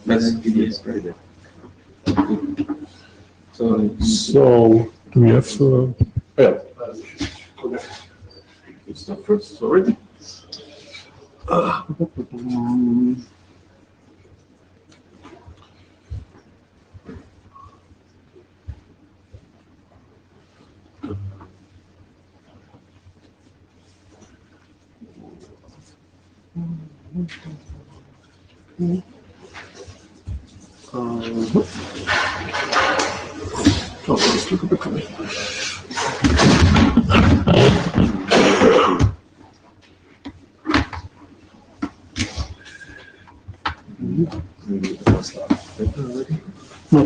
That's PDS, right? So do we have? Yeah. It's the first. Sorry. Let's look at the comment. No,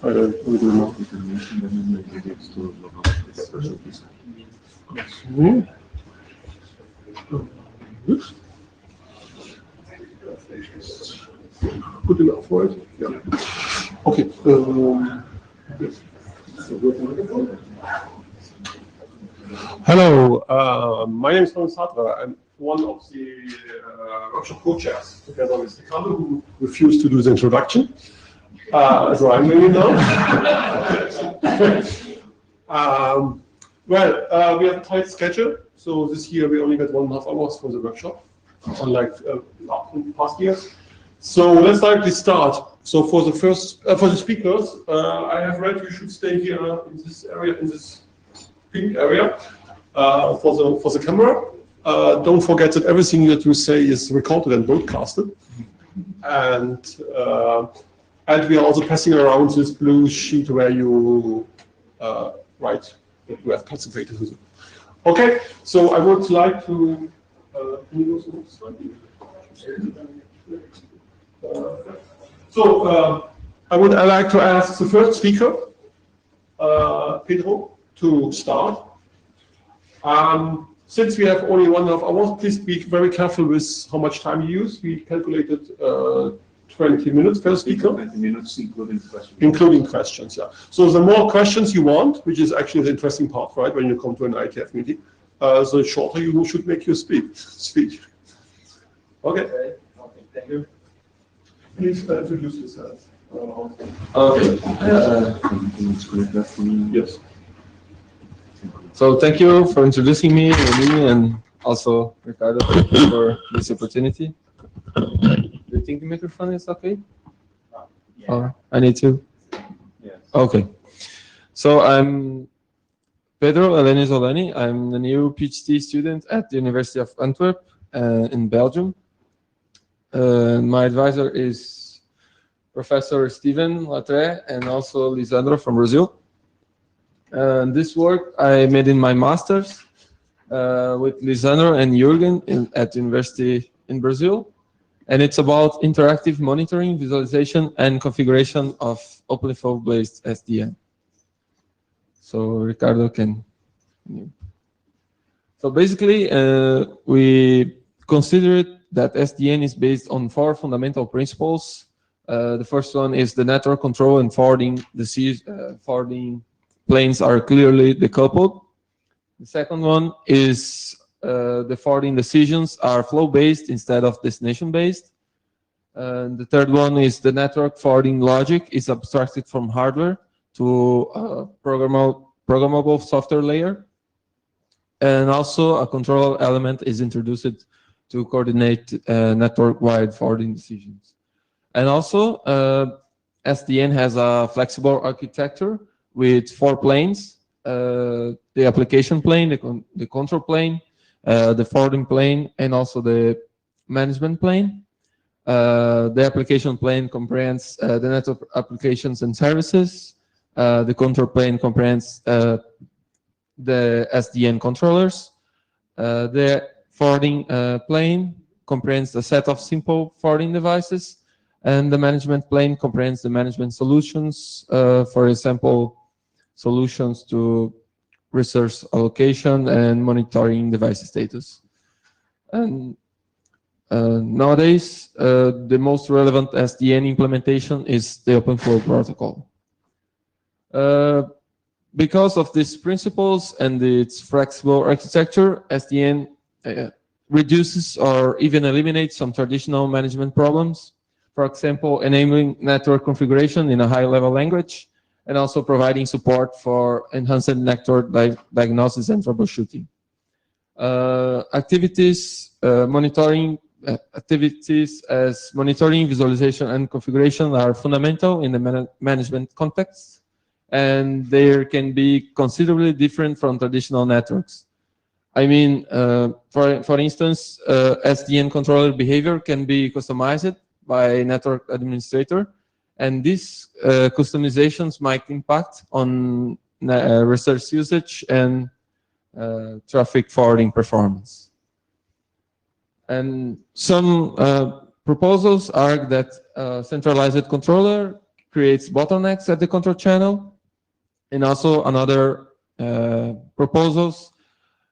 I don't. We do not. Good enough, right? Yeah. Okay. Hello, my name is Hans Satra. I'm one of the workshop co-chairs, together with Ricardo, who refused to do the introduction. So I'm doing it now. We have a tight schedule, so this year we only got 1.5 hours for the workshop, unlike in past years. So let's directly start. So for the first, for the speakers, I have read you should stay here in this area, in this pink area, for the camera. Don't forget that everything that you say is recorded and broadcasted. And we are also passing around this blue sheet where you write that you have participated with it. Okay, so I would like to I would like to ask the first speaker, Pedro, to start. Since we have only 1.5 hours, please be very careful with how much time you use. We calculated 20 minutes per speaker. 20 minutes including questions. Including questions, yeah. So the more questions you want, which is actually the interesting part, right, when you come to an IETF meeting, the shorter you should make your speech. Okay. Okay, thank you. Please introduce yourself. Okay. Yes. So thank you for introducing me, and also Ricardo for this opportunity. Do you think the microphone is okay? Yeah. Or I need to? Yes. Okay. So I'm Pedro Eleni Zoleni. I'm the new PhD student at the University of Antwerp in Belgium. My advisor is Professor Steven Latre and also Lisandro from Brazil. This work I made in my master's with Lisandro and Jürgen at the university in Brazil. And it's about interactive monitoring, visualization, and configuration of OpenFlow-based SDN. So Ricardo can. So basically, we considered that SDN is based on 4 fundamental principles. The first one is the network control and forwarding. Forwarding planes are clearly decoupled. The second one is the forwarding decisions are flow-based instead of destination-based. The third one is the network forwarding logic is abstracted from hardware to a programmable software layer. And also a control element is introduced to coordinate network-wide forwarding decisions. And also, SDN has a flexible architecture with 4 planes, the application plane, the control plane, the forwarding plane, and also the management plane. The application plane comprehends the network applications and services. The control plane comprehends the SDN controllers. The forwarding plane comprehends the set of simple forwarding devices, and the management plane comprehends the management solutions, for example, solutions to resource allocation and monitoring device status. And nowadays, the most relevant SDN implementation is the OpenFlow protocol. Because of these principles and its flexible architecture, SDN reduces or even eliminates some traditional management problems. For example, enabling network configuration in a high-level language, and also providing support for enhanced network diagnosis and troubleshooting. Activities as monitoring, visualization, and configuration are fundamental in the management context, and they can be considerably different from traditional networks. I mean, for instance, SDN controller behavior can be customized by a network administrator, and these customizations might impact on resource usage and traffic forwarding performance. And some proposals argue that a centralized controller creates bottlenecks at the control channel, and also another proposals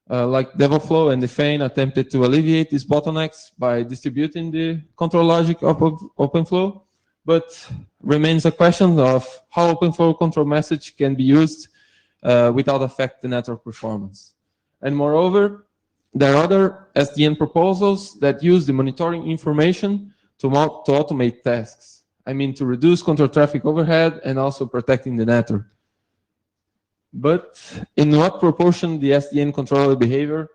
like DevOflow and Defane attempted to alleviate these bottlenecks by distributing the control logic of OpenFlow, but remains a question of how OpenFlow control message can be used without affect the network performance. And moreover, there are other SDN proposals that use the monitoring information to automate tasks. I mean, to reduce control traffic overhead and also protecting the network. But in what proportion the SDN controller behavior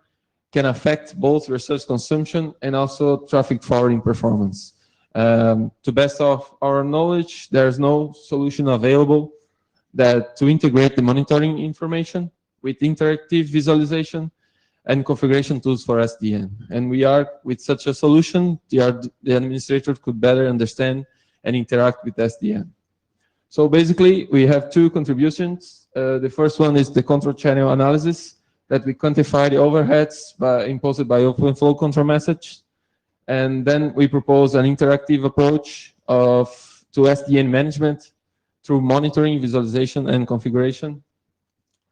can affect both resource consumption and also traffic forwarding performance? To best of our knowledge, there's no solution available to integrate the monitoring information with interactive visualization and configuration tools for SDN. And with such a solution, the administrator could better understand and interact with SDN. So basically, we have two contributions. The first one is the control channel analysis, that we quantify the overheads imposed by OpenFlow control message. And then we propose an interactive approach to SDN management through monitoring, visualization, and configuration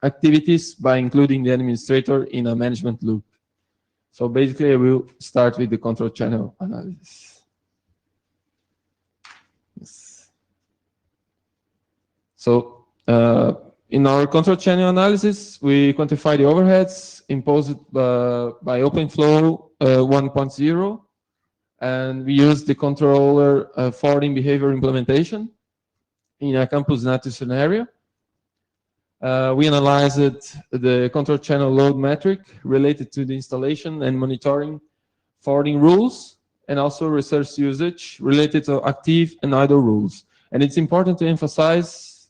activities by including the administrator in a management loop. So basically, I will start with the control channel analysis. Yes. So in our control channel analysis, we quantify the overheads imposed by OpenFlow 1.0, and we use the controller forwarding behavior implementation in a campus network scenario. We analyzed the control channel load metric related to the installation and monitoring forwarding rules, and also resource usage related to active and idle rules. And it's important to emphasize,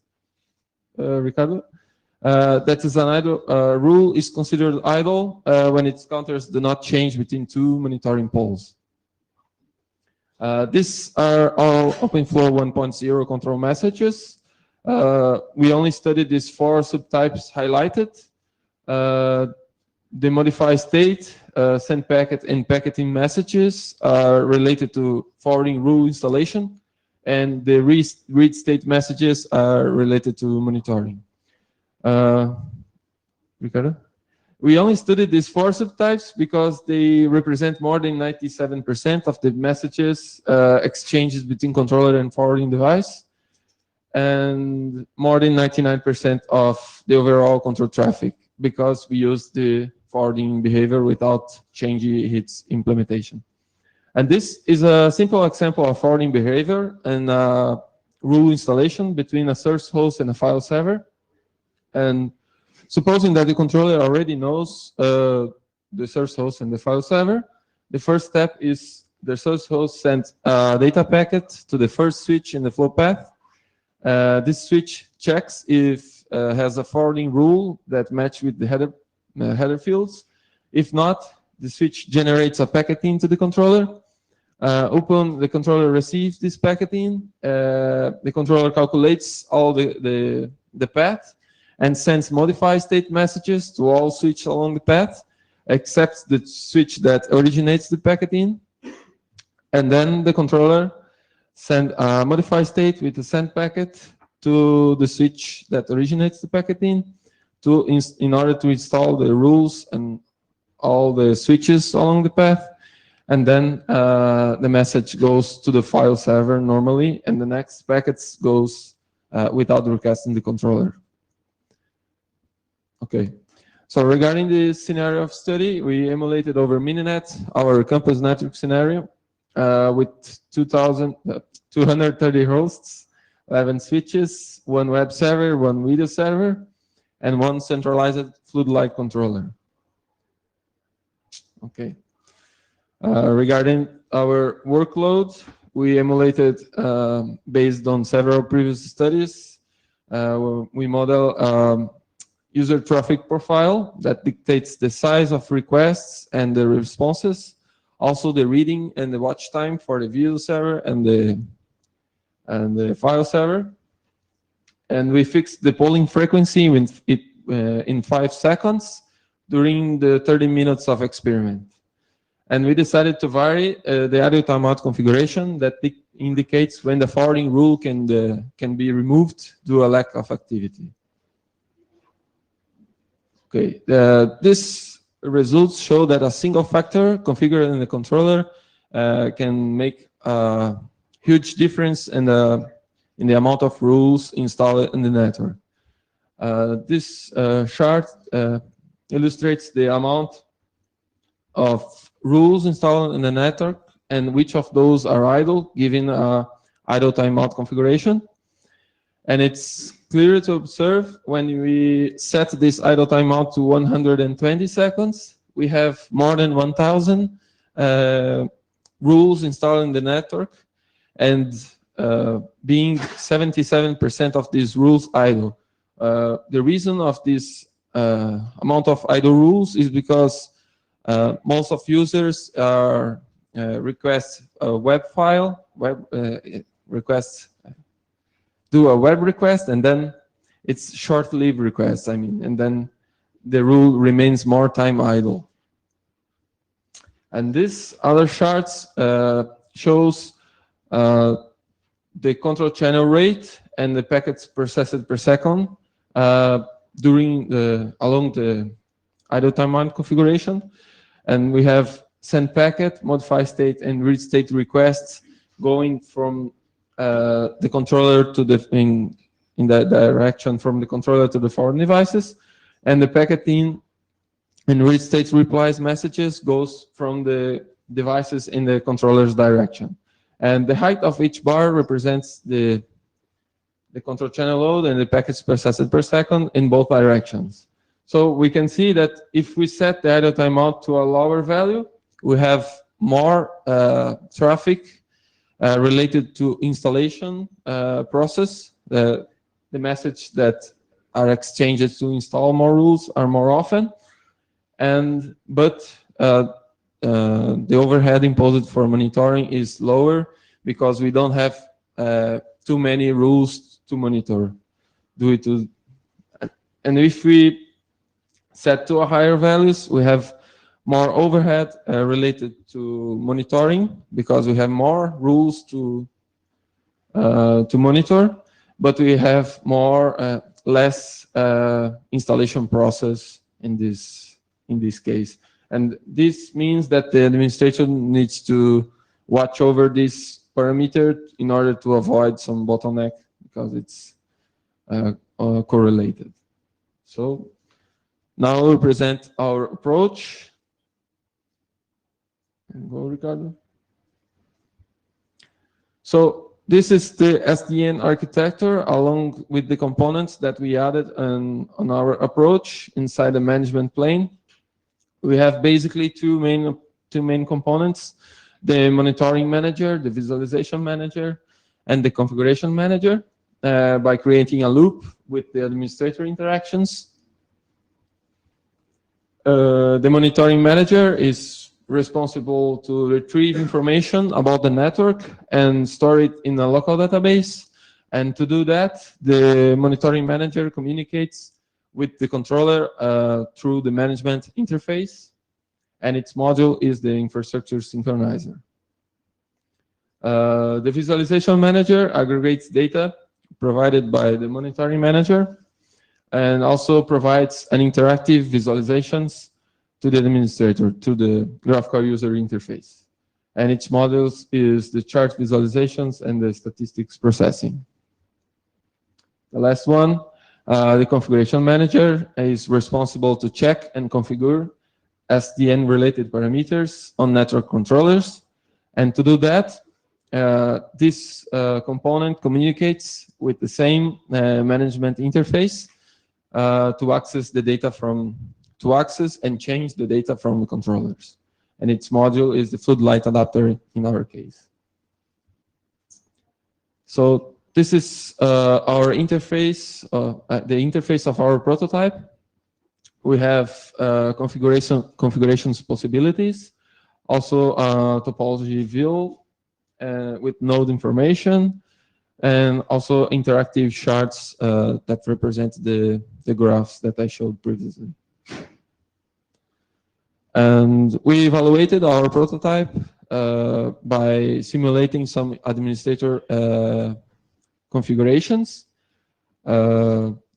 Ricardo, that is an idle rule is considered idle when its counters do not change between two monitoring poles. These are all OpenFlow 1.0 control messages. We only studied these four subtypes highlighted. The modify state, send packet, and packeting messages are related to forwarding rule installation, and the read state messages are related to monitoring. Ricardo? We only studied these four subtypes because they represent more than 97% of the messages exchanges between controller and forwarding device, and more than 99% of the overall control traffic, because we use the forwarding behavior without changing its implementation. And this is a simple example of forwarding behavior and rule installation between a source host and a file server. And supposing that the controller already knows the source host and the file server, the first step is the source host sends a data packet to the first switch in the flow path. This switch checks if has a forwarding rule that match with the header fields. If not, the switch generates a packeting to the controller. The controller receives this packeting. The controller calculates all the path and sends modify state messages to all switches along the path, except the switch that originates the packeting. And then the controller send a modify state with the send packet to the switch that originates the packeting in order to install the rules and all the switches along the path. And then the message goes to the file server normally, and the next packets goes without requesting the controller. Okay. So regarding the scenario of study, we emulated over Mininet, our campus network scenario. with 230 hosts, 11 switches, one web server, one video server, and one centralized fluid-like controller. Okay. Regarding our workload, we emulated based on several previous studies. We model user traffic profile that dictates the size of requests and the responses, also the reading and the watch time for the video server and the file server. And we fixed the polling frequency in 5 seconds during the 30 minutes of experiment. And we decided to vary the idle timeout configuration that indicates when the forwarding rule can be removed due to a lack of activity. Okay, this results show that a single factor configured in the controller can make a huge difference in the amount of rules installed in the network. This chart illustrates the amount of rules installed in the network and which of those are idle, given idle timeout configuration. And it's clear to observe when we set this idle timeout to 120 seconds, we have more than 1,000 rules installed in the network, and being 77% of these rules idle. The reason of this amount of idle rules is because most of users are request a web file, do a web request, and then it's short-lived requests, and then the rule remains more time idle. And this other charts shows the control channel rate and the packets processed per second along the idle timeout configuration. And we have send packet, modify state, and read state requests going from the controller to in that direction from the controller to the forward devices, and the packet in and read state replies messages goes from the devices in the controller's direction. And the height of each bar represents the control channel load and the packets processed per second in both directions. So we can see that if we set the idle timeout to a lower value, we have more traffic related to installation process. The message that are exchanged to install more rules are more often, but the overhead imposed for monitoring is lower because we don't have too many rules to monitor. And if we set to a higher values, we have more overhead related to monitoring because we have more rules to monitor, but we have less installation process in this case. And this means that the administration needs to watch over this parameter in order to avoid some bottleneck because it's correlated. So now we'll present our approach. Go, Ricardo. So this is the SDN architecture along with the components that we added on our approach inside the management plane. We have basically two main components: the monitoring manager, the visualization manager, and the configuration manager. By creating a loop with the administrator interactions. The monitoring manager is responsible to retrieve information about the network and store it in a local database. And to do that, the monitoring manager communicates with the controller through the management interface, and its module is the infrastructure synchronizer. The visualization manager aggregates data provided by the monitoring manager and also provides an interactive visualizations to the administrator, to the graphical user interface. And its modules is the chart visualizations and the statistics processing. The last one, the configuration manager is responsible to check and configure SDN-related parameters on network controllers And to do that, this component communicates with the same management interface to access the data to access and change the data from the controllers. And its module is the floodlight adapter in our case. So this is our interface, the interface of our prototype. We have configurations possibilities, also topology view with node information, and also interactive charts that represent the graphs that I showed previously. And we evaluated our prototype by simulating some administrator configurations.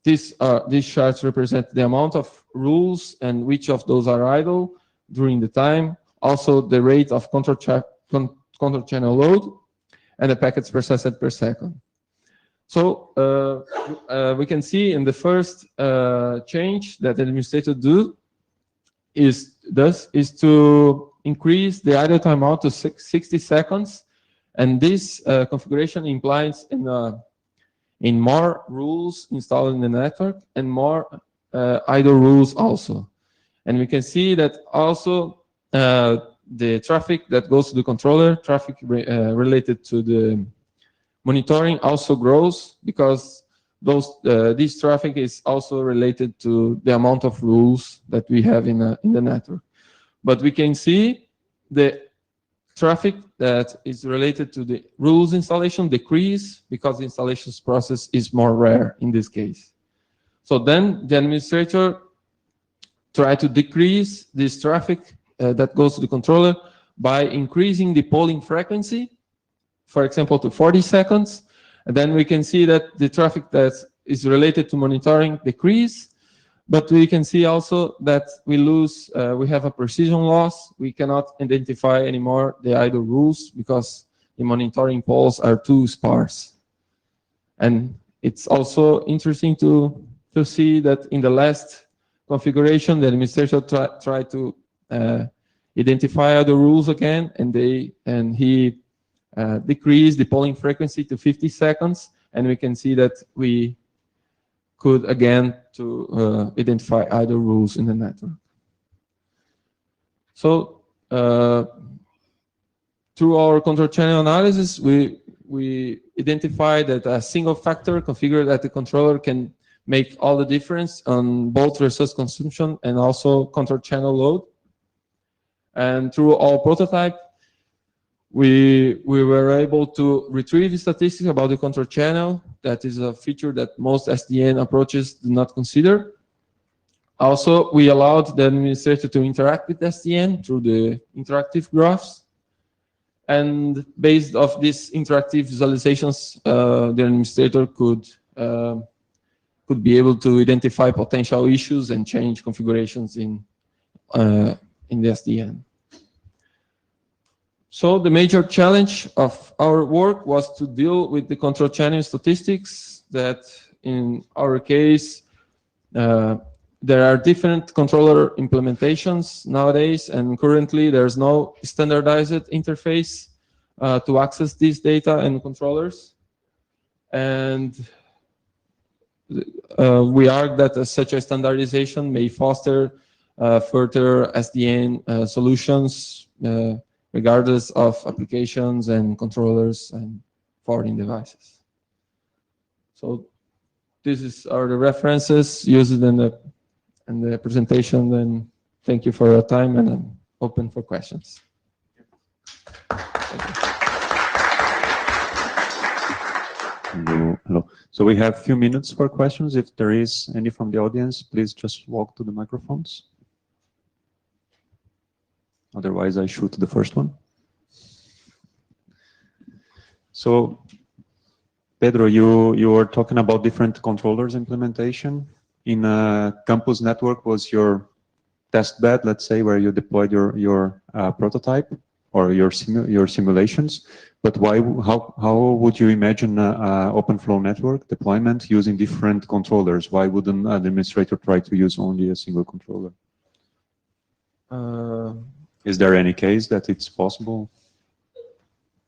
These charts represent the amount of rules and which of those are idle during the time, also the rate of control channel load, and the packets processed per second. So we can see in the first change that the administrator is to increase the idle timeout to 60 seconds, and this configuration implies in more rules installed in the network and more idle rules also. And we can see that also the traffic that goes to the controller, traffic related to the monitoring also grows, because this traffic is also related to the amount of rules that we have in the network. But we can see the traffic that is related to the rules installation decrease, because the installations process is more rare in this case. So then the administrator try to decrease this traffic that goes to the controller by increasing the polling frequency, for example, to 40 seconds. And then we can see that the traffic that is related to monitoring decrease, but we can see also that we have a precision loss. We cannot identify anymore the idle rules because the monitoring polls are too sparse. And it's also interesting to see that in the last configuration, the administrator tried to identify other rules again, and he decreased the polling frequency to 50 seconds, and we can see that we could again to identify idle rules in the network. So through our control channel analysis, we identified that a single factor configured at the controller can make all the difference on both resource consumption and also control channel load. And through our prototype, we were able to retrieve statistics about the control channel. That is a feature that most SDN approaches do not consider. Also, we allowed the administrator to interact with SDN through the interactive graphs. And based off these interactive visualizations, the administrator could be able to identify potential issues and change configurations in the SDN. So the major challenge of our work was to deal with the control channel statistics that in our case, there are different controller implementations nowadays, and currently there's no standardized interface to access this data and controllers. And we argue that such a standardization may foster further SDN solutions regardless of applications and controllers and forwarding devices. So these are the references used in the presentation. Then thank you for your time, and I'm open for questions. Hello. So we have a few minutes for questions. If there is any from the audience, please just walk to the microphones. Otherwise, I shoot the first one. So, Pedro, you were talking about different controllers implementation. In a campus network was your test bed, let's say, where you deployed your prototype or your simulations. But why? How would you imagine open flow network deployment using different controllers? Why wouldn't an administrator try to use only a single controller? Is there any case that it's possible?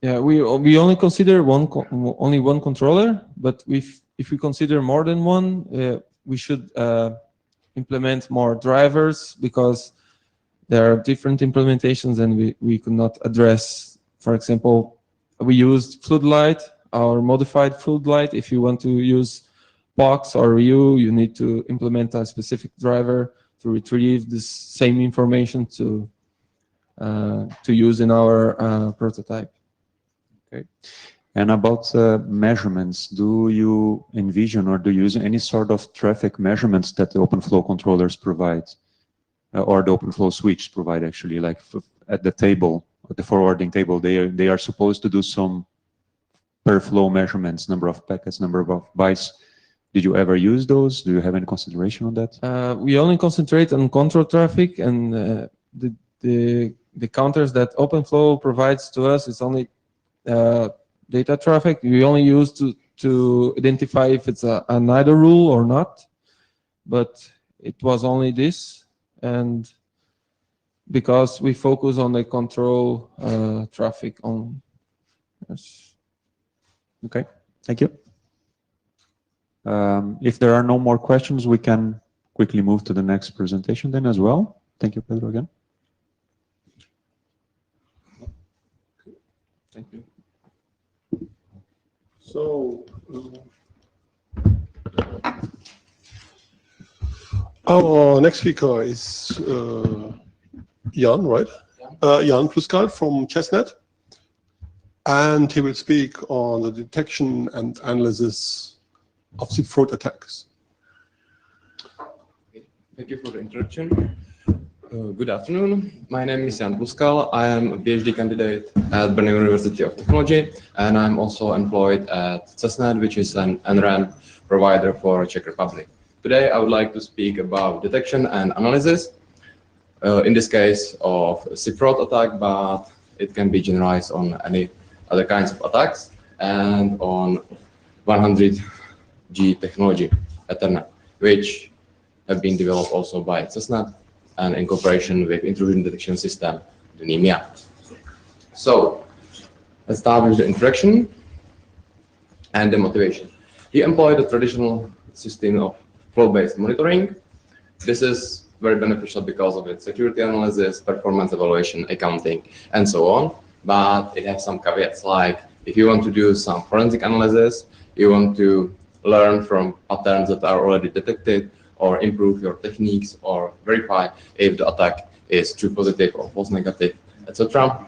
Yeah, we only consider only one controller, but if we consider more than one, we should implement more drivers, because there are different implementations and we could not address. For example, we used Floodlight or modified Floodlight. If you want to use POX or Ryu, you need to implement a specific driver to retrieve this same information to use in our prototype. Okay. And about measurements, do you envision or do you use any sort of traffic measurements that the OpenFlow controllers provide, or the OpenFlow switch provide actually, like at the table, at the forwarding table, they are supposed to do some per flow measurements, number of packets, number of bytes. Did you ever use those? Do you have any consideration on that? We only concentrate on control traffic, and the counters that OpenFlow provides to us is only data traffic. We only use to identify if it's an idle rule or not, but it was only this, and because we focus on the control traffic on. Yes. Okay, thank you. If there are no more questions, we can quickly move to the next presentation then as well. Thank you, Pedro, again. Thank you. So, our next speaker is Jan, right? Jan Pluskal from Chestnut, and he will speak on the detection and analysis of the fraud attacks. Thank you for the introduction. Good afternoon. My name is Jan Pluskal. I am a PhD candidate at Brno University of Technology, and I'm also employed at Cessnat, which is an NRAM provider for Czech Republic. Today, I would like to speak about detection and analysis. In this case of a SIP fraud attack, but it can be generalized on any other kinds of attacks, and on 100G technology, Ethernet, which have been developed also by Cessnat and in cooperation with intrusion detection system, the Nmrg. So let's start with the introduction and the motivation. He employed a traditional system of flow-based monitoring. This is very beneficial because of its security analysis, performance evaluation, accounting, and so on. But it has some caveats, like if you want to do some forensic analysis, you want to learn from patterns that are already detected, or improve your techniques, or verify if the attack is true positive or false negative, etc.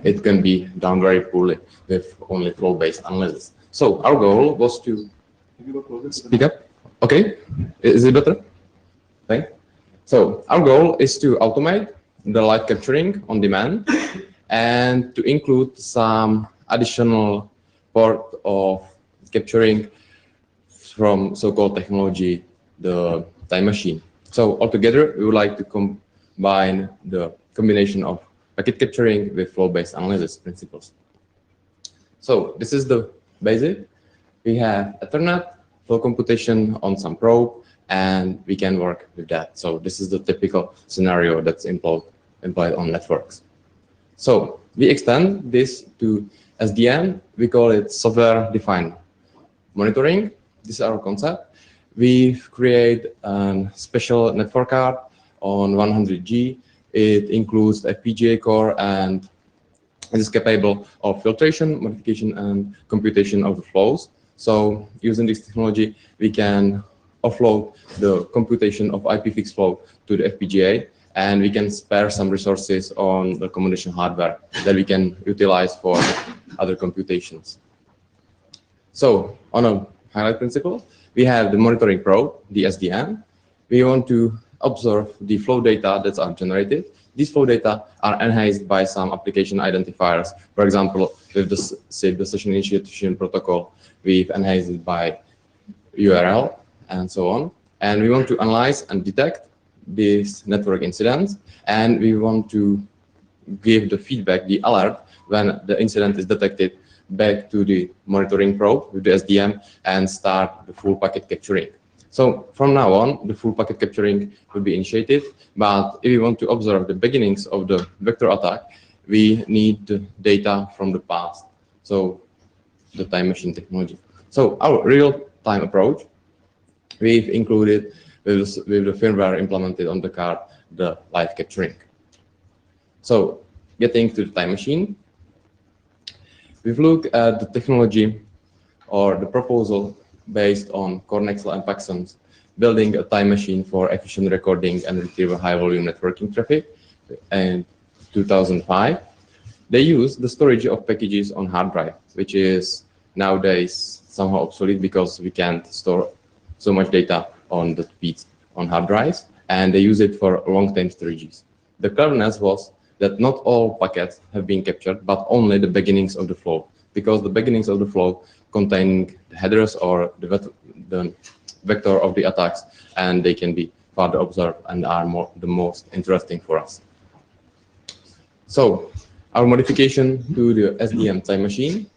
It can be done very poorly with only flow-based analysis. So our goal was to speak up. Okay, is it better? Okay. So our goal is to automate the light capturing on demand and to include some additional part of capturing from so-called technology, the time machine. So altogether, we would like to combine the combination of packet capturing with flow-based analysis principles. So this is the basic. We have Ethernet, flow computation on some probe, and we can work with that. So this is the typical scenario that's employed on networks. So we extend this to SDM. We call it software-defined monitoring. This is our concept. We create a special network card on 100G. It includes FPGA core, and it is capable of filtration, modification, and computation of the flows. So using this technology, we can offload the computation of IP fixed flow to the FPGA, and we can spare some resources on the combination hardware that we can utilize for other computations. So on a highlight principle, we have the monitoring probe, the SDM. We want to observe the flow data that are generated. These flow data are enhanced by some application identifiers. For example, with the SIP, the session initiation protocol, we've enhanced it by URL and so on. And we want to analyze and detect these network incidents, and we want to give the feedback, the alert, when the incident is detected back to the monitoring probe with the SDM and start the full packet capturing. So from now on, the full packet capturing will be initiated, but if we want to observe the beginnings of the vector attack, we need the data from the past, so the time machine technology. So our real-time approach, we've included with the firmware implemented on the card, the live capturing. So getting to the time machine, we've looked at the technology or the proposal based on Cornexel and Paxson's building a time machine for efficient recording and retrieval high-volume networking traffic in 2005. They use the storage of packages on hard drive, which is nowadays somehow obsolete because we can't store so much data on the feeds on hard drives, and they use it for long-term storages. The cleverness was that not all packets have been captured, but only the beginnings of the flow, because the beginnings of the flow containing the headers or the vector of the attacks, and they can be further observed and are the most interesting for us. So our modification to the SDM time machine,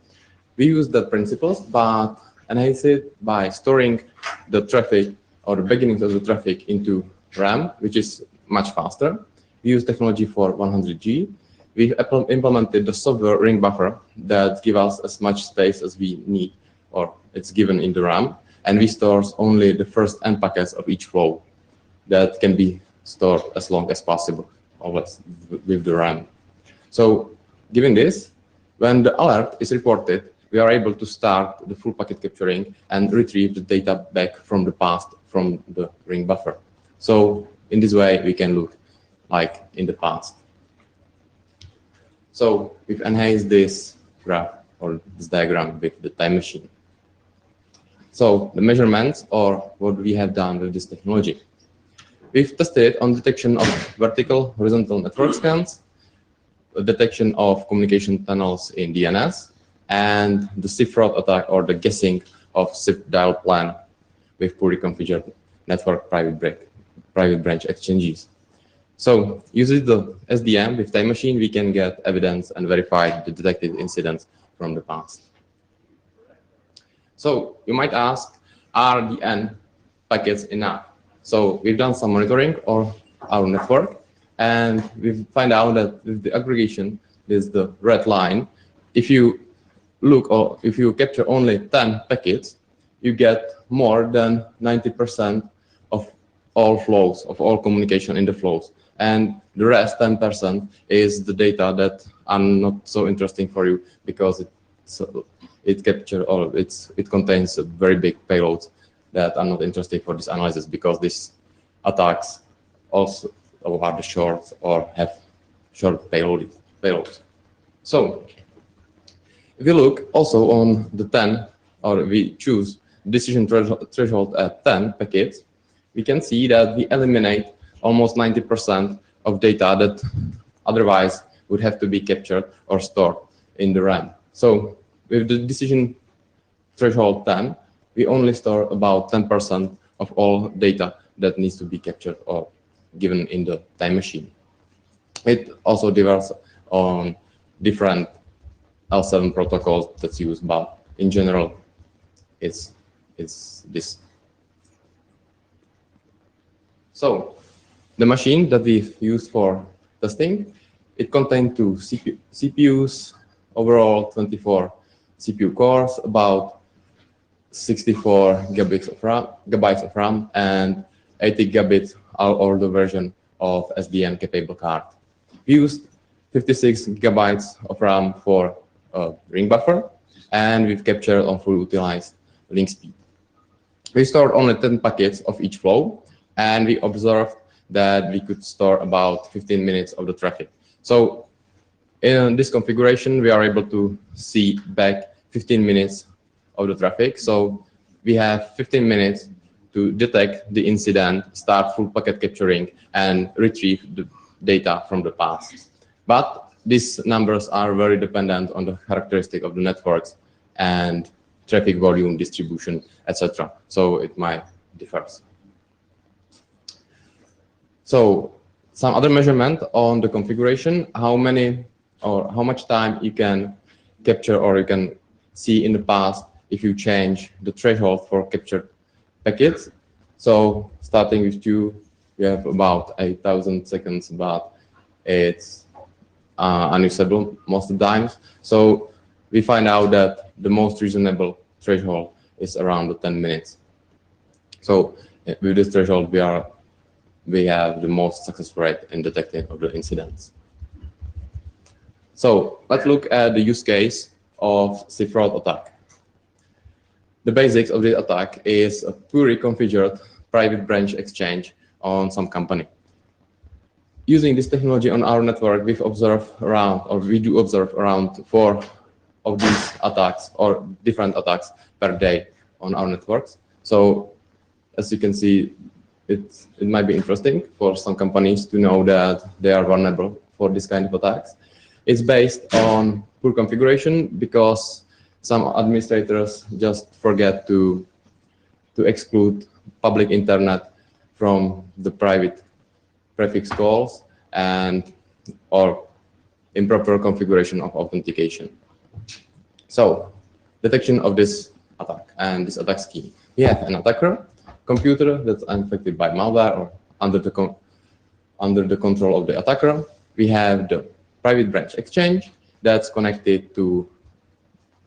we use the principles, but enhance it by storing the traffic or the beginnings of the traffic into RAM, which is much faster. We use technology for 100G. We implemented the software ring buffer that gives us as much space as we need, or it's given in the RAM, and we store only the first n packets of each flow that can be stored as long as possible, always with the RAM. So given this, when the alert is reported, we are able to start the full packet capturing and retrieve the data back from the past from the ring buffer. So in this way, we can look like in the past. So we've enhanced this graph or this diagram with the time machine. So the measurements or what we have done with this technology. We've tested on detection of vertical horizontal network scans, detection of communication tunnels in DNS, and the SIP fraud attack or the guessing of SIP dial plan with poorly configured network private branch exchanges. So using the SDM with time machine, we can get evidence and verify the detected incidents from the past. So you might ask, are the N packets enough? So we've done some monitoring of our network, and we find out that with the aggregation, is the red line. If you look, or if you capture only 10 packets, you get more than 90% of all flows, of all communication in the flows. And the rest, 10%, is the data that are not so interesting for you because it captures or it contains very big payloads that are not interesting for this analysis because these attacks also are the short or have short payloads. So if you look also on the 10, or we choose decision threshold at 10 packets, we can see that we eliminate almost 90% of data that otherwise would have to be captured or stored in the RAM. So with the decision threshold 10, we only store about 10% of all data that needs to be captured or given in the time machine. It also differs on different L7 protocols that's used, but in general, it's this. So the machine that we've used for testing, it contained 2 CPUs, overall 24 CPU cores, about 64 gigabytes of RAM, and 80 gigabits older version of SDN capable card. We used 56 gigabytes of RAM for ring buffer, and we've captured on full utilized link speed. We stored only 10 packets of each flow, and we observed that we could store about 15 minutes of the traffic. So in this configuration, we are able to see back 15 minutes of the traffic. So we have 15 minutes to detect the incident, start full packet capturing, and retrieve the data from the past. But these numbers are very dependent on the characteristic of the networks and traffic volume distribution, etc. So it might differ. So some other measurement on the configuration, how much time you can capture or you can see in the past if you change the threshold for captured packets. So starting with 2, you have about 8,000 seconds, but it's unusable most of the times. So we find out that the most reasonable threshold is around the 10 minutes. So with this threshold, we have the most success rate in detecting of the incidents. So let's look at the use case of SIP fraud attack. The basics of the attack is a poorly configured private branch exchange on some company. Using this technology on our network, we do observe around 4 of these attacks or different attacks per day on our networks. So as you can see, it might be interesting for some companies to know that they are vulnerable for this kind of attacks. It's based on poor configuration because some administrators just forget to exclude public internet from the private prefix calls and or improper configuration of authentication. So detection of this attack and this attack scheme. We have an attacker computer that's infected by malware or under the control of the attacker. We have the private branch exchange that's connected to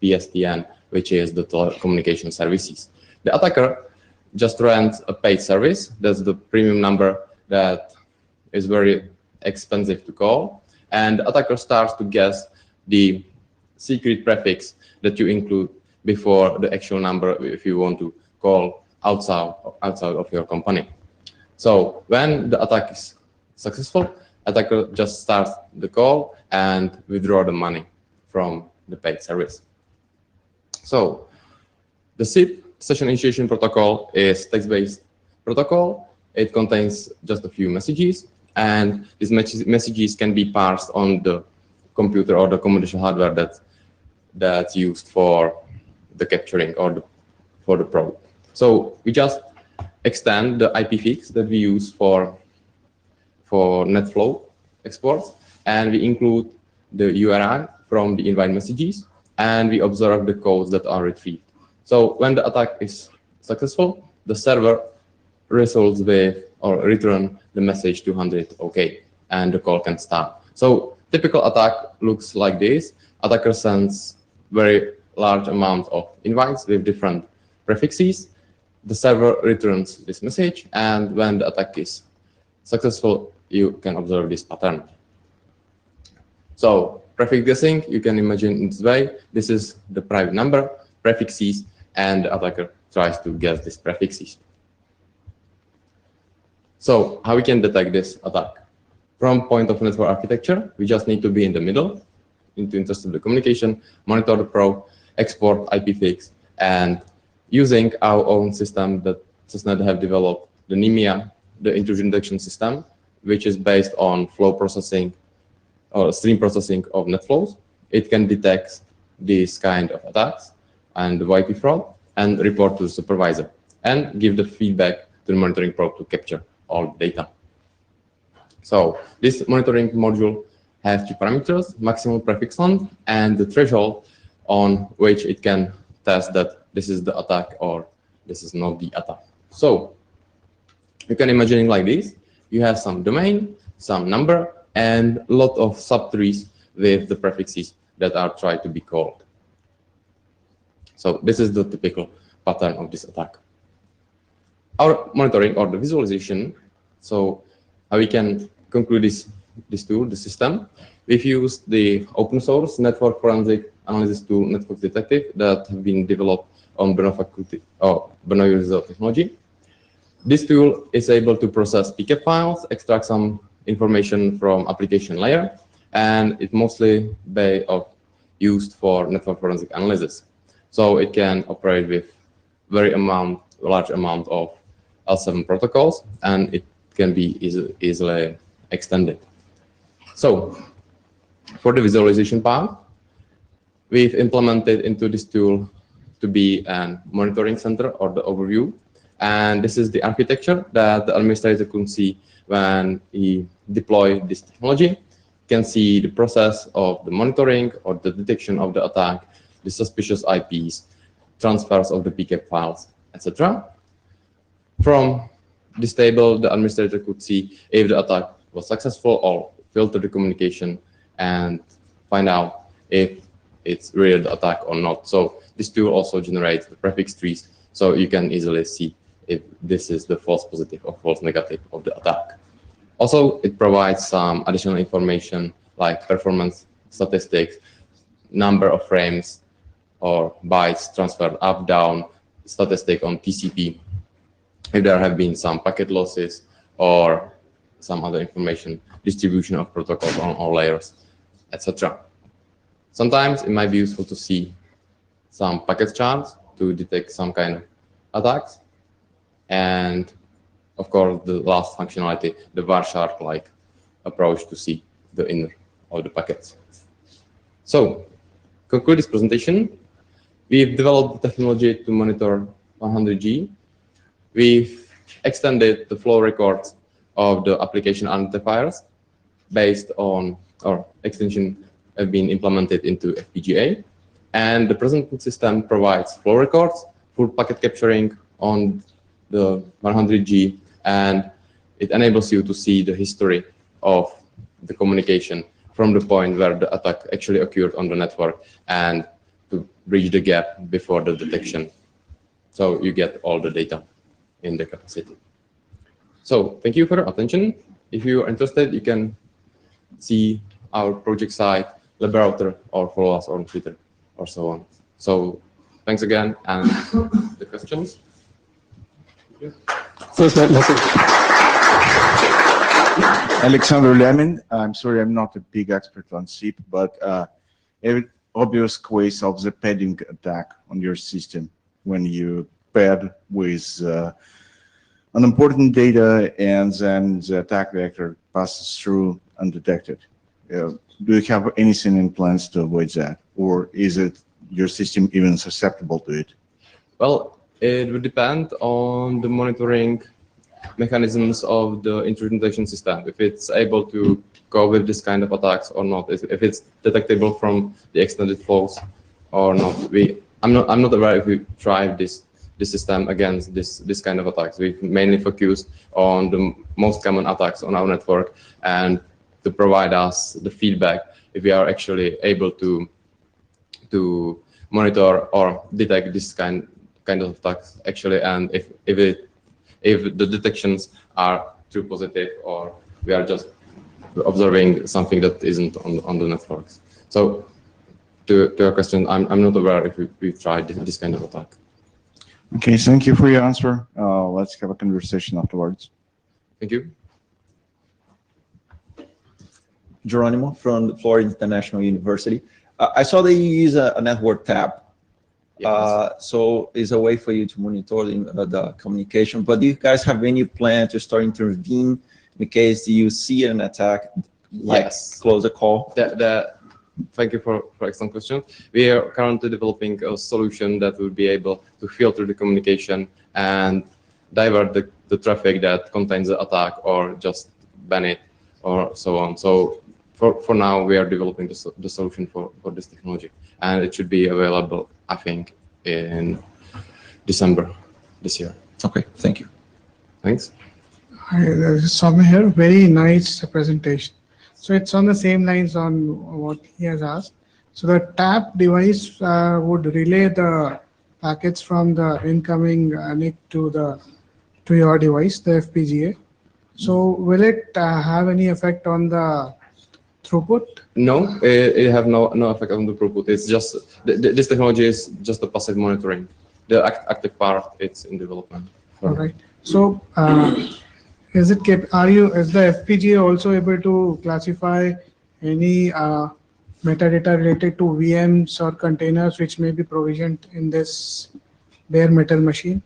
PSTN, which is the telecommunication services. The attacker just rents a paid service. That's the premium number that is very expensive to call. And the attacker starts to guess the secret prefix that you include before the actual number if you want to call outside of your company. So when the attack is successful, attacker just starts the call and withdraw the money from the paid service. So the SIP, session initiation protocol, is text-based protocol. It contains just a few messages, and these messages can be parsed on the computer or the communication hardware that's used for the capturing or for the probe. So we just extend the IPFix that we use for NetFlow exports, and we include the URI from the invite messages, and we observe the codes that are retrieved. So when the attack is successful, the server resolves with or return the message 200 OK, and the call can start. So typical attack looks like this. Attacker sends very large amount of invites with different prefixes. The server returns this message, and when the attack is successful, you can observe this pattern. So prefix guessing, you can imagine in this way. This is the private number, prefixes, and the attacker tries to guess these prefixes. So how we can detect this attack? From point of network architecture, we just need to be in the middle, into interest of the communication, monitor the probe, export IPFix, and using our own system that Cisnet have developed, the NMrg, the intrusion detection system, which is based on flow processing or stream processing of net flows. It can detect these kind of attacks and the YP fraud and report to the supervisor and give the feedback to the monitoring probe to capture all the data. So this monitoring module has 2 parameters: maximum prefix length and the threshold on which it can test that this is the attack or this is not the attack. So you can imagine it like this. You have some domain, some number, and a lot of subtrees with the prefixes that are tried to be called. So this is the typical pattern of this attack. Our monitoring or the visualization, so how we can conclude this tool, the system. We've used the open source network forensic analysis tool, Network Detective, that have been developed on Brno faculty or Brno University technology. This tool is able to process PCAP files, extract some information from application layer, and it's mostly used for network forensic analysis. So it can operate with large amount of L7 protocols, and it can be easily extended. So for the visualization part, we've implemented into this tool to be a monitoring center or the overview. And this is the architecture that the administrator could see when he deployed this technology. You can see the process of the monitoring or the detection of the attack, the suspicious IPs, transfers of the PCAP files, etc. From this table, the administrator could see if the attack was successful or filter the communication and find out if it's really the attack or not. So this tool also generates the prefix trees, so you can easily see if this is the false positive or false negative of the attack. Also, it provides some additional information like performance statistics, number of frames or bytes transferred up, down, statistic on TCP, if there have been some packet losses or some other information, distribution of protocols on all layers, etc. Sometimes it might be useful to see some packet charts to detect some kind of attacks. And of course, the last functionality, the var chart-like approach to see the inner of the packets. So, conclude this presentation. We've developed the technology to monitor 100G. We've extended the flow records of the application identifiers based on, or extension have been implemented into FPGA. And the present system provides flow records, full packet capturing on the 100G, and it enables you to see the history of the communication from the point where the attack actually occurred on the network and to bridge the gap before the detection. So you get all the data in the capacity. So thank you for your attention. If you are interested, you can see our project site, Laboratory, or follow us on Twitter or so on. So thanks again, and the questions? First, Alexander Lemin. I'm sorry, I'm not a big expert on SIP, but obvious case of the padding attack on your system when you pad with unimportant data and then the attack vector passes through undetected. Do you have anything in plans to avoid that, or is it your system even susceptible to it? Well, it would depend on the monitoring mechanisms of the intrusion detection system, if it's able to go with this kind of attacks or not, if it's detectable from the extended flows or not. I'm not aware if we tried this system against this kind of attacks. We mainly focused on the most common attacks on our network and to provide us the feedback if we are actually able to monitor or detect this kind of attacks actually, and if the detections are true positive or we are just observing something that isn't on the networks. So to your question, I'm not aware if we've tried this kind of attack. Okay, thank you for your answer. Let's have a conversation afterwards. Thank you. Geronimo from the Florida International University. I saw that you use a network tab. So it's a way for you to monitor the communication. But do you guys have any plan to start intervene in case you see an attack, like close a call? Thank you for excellent question. We are currently developing a solution that will be able to filter the communication and divert the traffic that contains the attack or just ban it or so on. So for now, we are developing the solution for this technology, and it should be available, I think, in December this year. Okay, thank you. Thanks. Hi, this is Soumya here. Very nice presentation. So it's on the same lines on what he has asked. So the tap device would relay the packets from the incoming NIC to your device, the FPGA. So will it have any effect on the throughput? No, it have no effect on the throughput. It's just this technology is just a passive monitoring. The active part, it's in development. All right. So is the FPGA also able to classify any metadata related to VMs or containers which may be provisioned in this bare metal machine?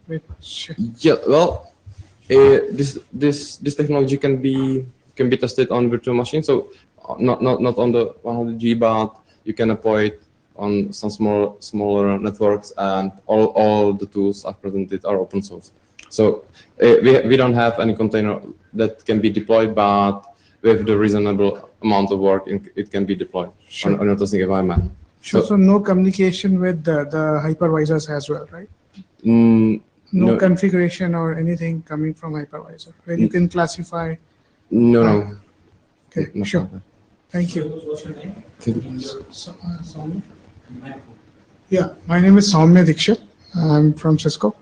Yeah, well, this technology can be tested on virtual machines. So not on the 100G, but you can apply it on some smaller networks, and all the tools are presented are open source. So we don't have any container that can be deployed, but with the reasonable amount of work, it can be deployed on a testing environment. Sure. So no communication with the hypervisors as well, right? No configuration or anything coming from hypervisor where you can classify. No. Okay, sure. Thank you. What's your name? Soumya? Yeah, my name is Soumya Dikshit. I'm from Cisco.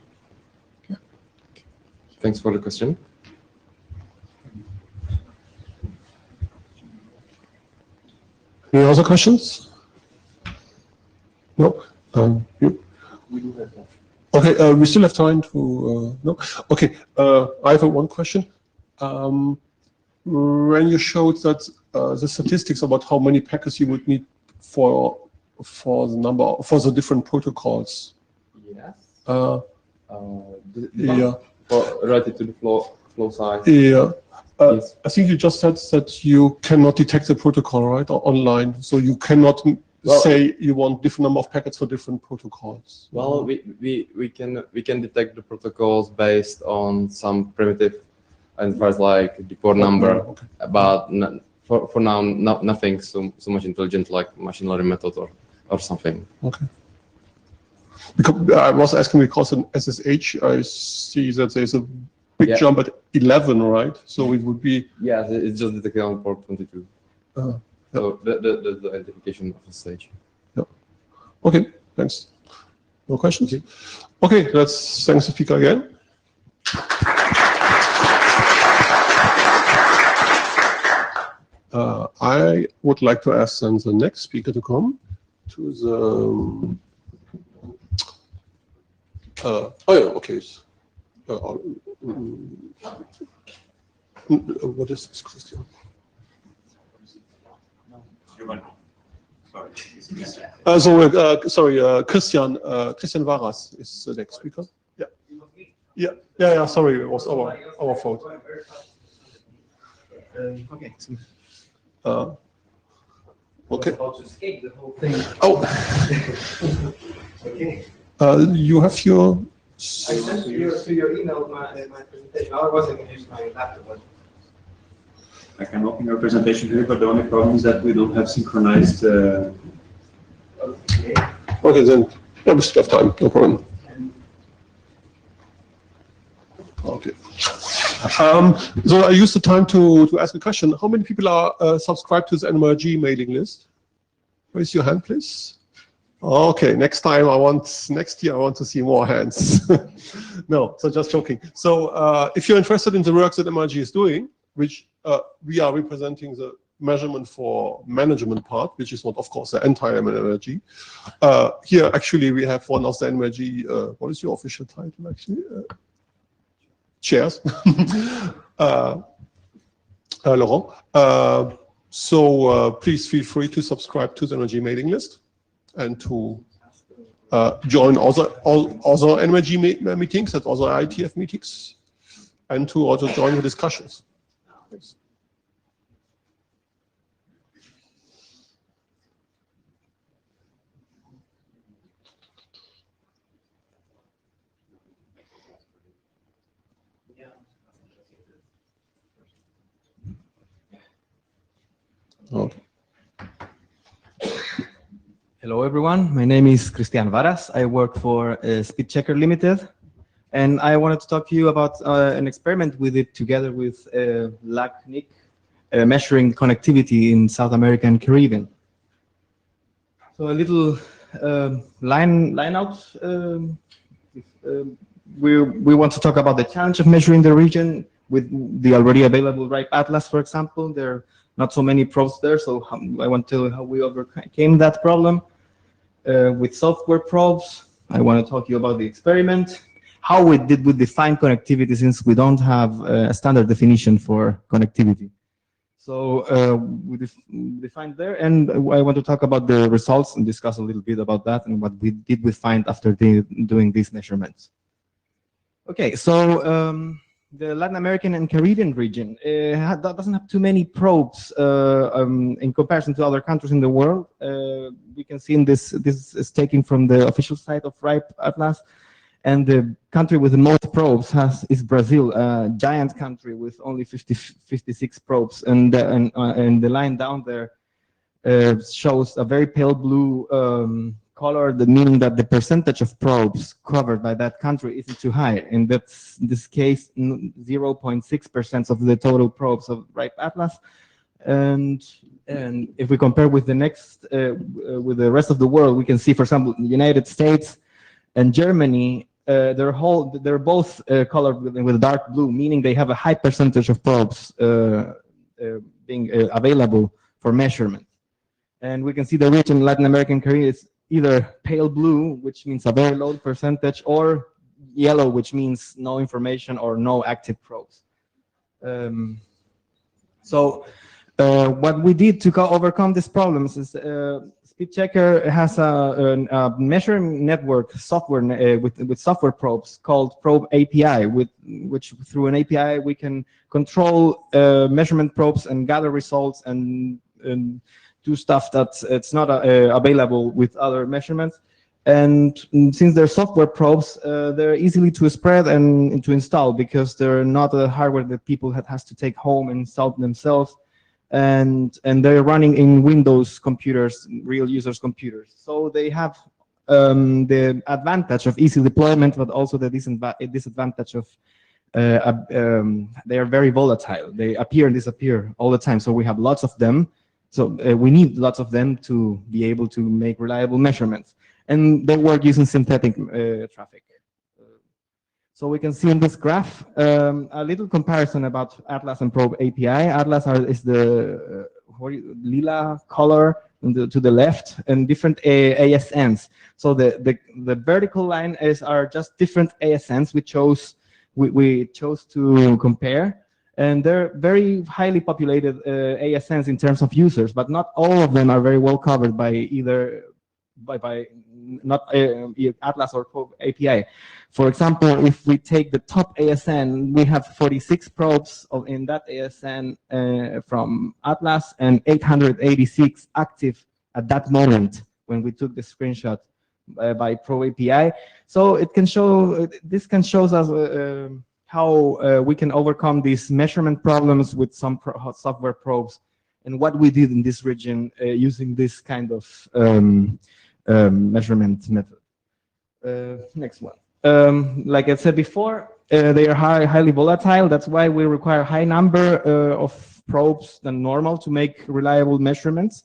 Thanks for the question. Any other questions? No? You? Okay, we still have time to, no? Okay, I have one question. When you showed that the statistics about how many packets you would need for the different protocols. Yes. Yeah. Related to the flow size. Yeah. Yes. I think you just said that you cannot detect the protocol, right, or online, so you cannot say you want different number of packets for different protocols. Well, we can detect the protocols based on some primitive, as far as like the port number, Okay. but for now nothing so much intelligent like machine learning method or something. Okay. Because I was asking because in SSH I see that there's a big Yeah. jump at 11, right? So it would be. Yeah, it's just detected on port 22. So the identification of the stage. Okay, thanks. No questions? Okay, let's thanks the speaker again. I would like to ask then the next speaker to come to the. Oh yeah, okay. What is this, Christian? Christian Varas is the next speaker. Yeah. Sorry, it was our fault. Okay. Okay. About to escape the whole thing. Oh. Okay. You have your. I sent to your email my presentation. Otherwise, I can use my laptop. I can open your presentation here, but the only problem is that we don't have synchronized. Okay, then we still have time. No problem. Okay. So I use the time to ask a question. How many people are subscribed to the Nmrg mailing list? Raise your hand, please. Okay, next year I want to see more hands. No, so just joking. So if you're interested in the work that Nmrg is doing, which we are representing the measurement for management part, which is not, of course, the entire Nmrg. Here, actually, we have one of the Nmrg, what is your official title, actually? Chairs. Laurent. So please feel free to subscribe to the Nmrg mailing list and to join other Nmrg meetings and other IETF meetings, and to also join the discussions. Thanks. Okay. Hello, everyone. My name is Christian Varas. I work for Speed Checker Limited, and I wanted to talk to you about an experiment we did together with LACNIC, measuring connectivity in South America and Caribbean. So a little line out. We want to talk about the challenge of measuring the region with the already available RIPE Atlas, for example. There are not so many probes there, so I want to tell you how we overcame that problem. With software probes, I want to talk to you about the experiment, how we define connectivity, since we don't have a standard definition for connectivity. So we defined there, and I want to talk about the results and discuss a little bit about that and what we find after doing these measurements. Okay, so the Latin American and Caribbean region doesn't have too many probes in comparison to other countries in the world. We can see in this is taken from the official site of RIPE Atlas, and the country with the most probes is Brazil, a giant country with only 56 probes, and the line down there shows a very pale blue color, meaning that the percentage of probes covered by that country isn't too high, and that's in this case 0.6% of the total probes of RIPE Atlas, And if we compare with the next, with the rest of the world, we can see, for example, the United States and Germany, they're both colored with dark blue, meaning they have a high percentage of probes being available for measurement. And we can see the region in Latin American Caribbean is either pale blue, which means a very low percentage, or yellow, which means no information or no active probes. What we did to overcome these problems is SpeedChecker has a measuring network software with software probes called Probe API, which through an API we can control measurement probes and gather results and do stuff that's it's not available with other measurements. And since they're software probes, they're easily to spread and to install because they're not a hardware that people has to take home and install themselves. And they're running in Windows computers, real users' computers. So they have the advantage of easy deployment, but also the disadvantage of they are very volatile. They appear and disappear all the time. So we have lots of them. So we need lots of them to be able to make reliable measurements. And they work using synthetic traffic. So we can see in this graph a little comparison about Atlas and Probe API. Atlas is the lila color to the left, and different ASNs. So the vertical line are just different ASNs we chose to compare, and they're very highly populated ASNs in terms of users, but not all of them are very well covered by either Atlas or Probe API. For example, if we take the top ASN, we have 46 probes in that ASN from Atlas and 886 active at that moment when we took the screenshot by Probe API. So this can show us how we can overcome these measurement problems with some software probes, and what we did in this region using this kind of measurement method. Next one. Like I said before, they are highly volatile. That's why we require a high number of probes than normal to make reliable measurements,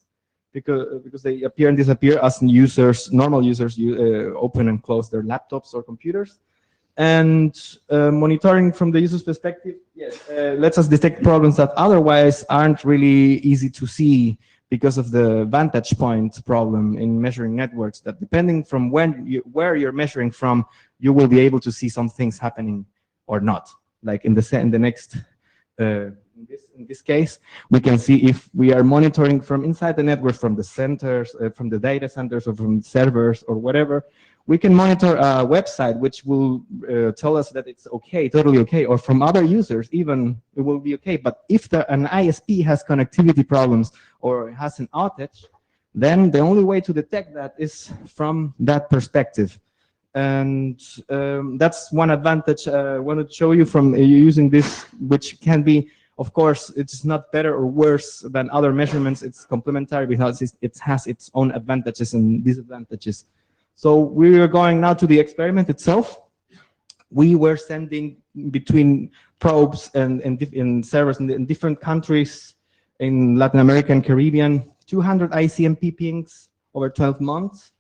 because they appear and disappear as normal users open and close their laptops or computers. And monitoring from the user's perspective, yes, lets us detect problems that otherwise aren't really easy to see because of the vantage point problem in measuring networks, that depending from where you're measuring from, you will be able to see some things happening or not. Like in this case, we can see if we are monitoring from inside the network, from the centers, from the data centers, or from servers or whatever. We can monitor a website which will tell us that it's okay, totally okay, or from other users even it will be okay. But if an ISP has connectivity problems or has an outage, then the only way to detect that is from that perspective. And that's one advantage I want to show you from using this, which can be, of course, it's not better or worse than other measurements. It's complementary because it has its own advantages and disadvantages. So we are going now to the experiment itself. We were sending between probes and servers in different countries in Latin America and Caribbean, 200 ICMP pings over 12 months,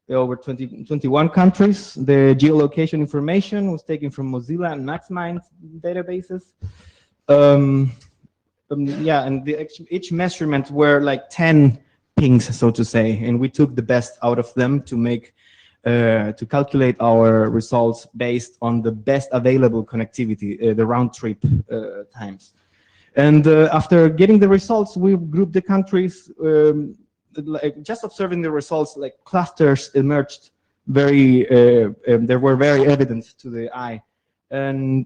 over 21 countries. The geolocation information was taken from Mozilla and MaxMind databases. Yeah, and each measurement were like 10 pings, so to say, and we took the best out of them to make to calculate our results based on the best available connectivity, the round trip times. And after getting the results, we grouped the countries. Just observing the results, like clusters emerged very. They were very evident to the eye, and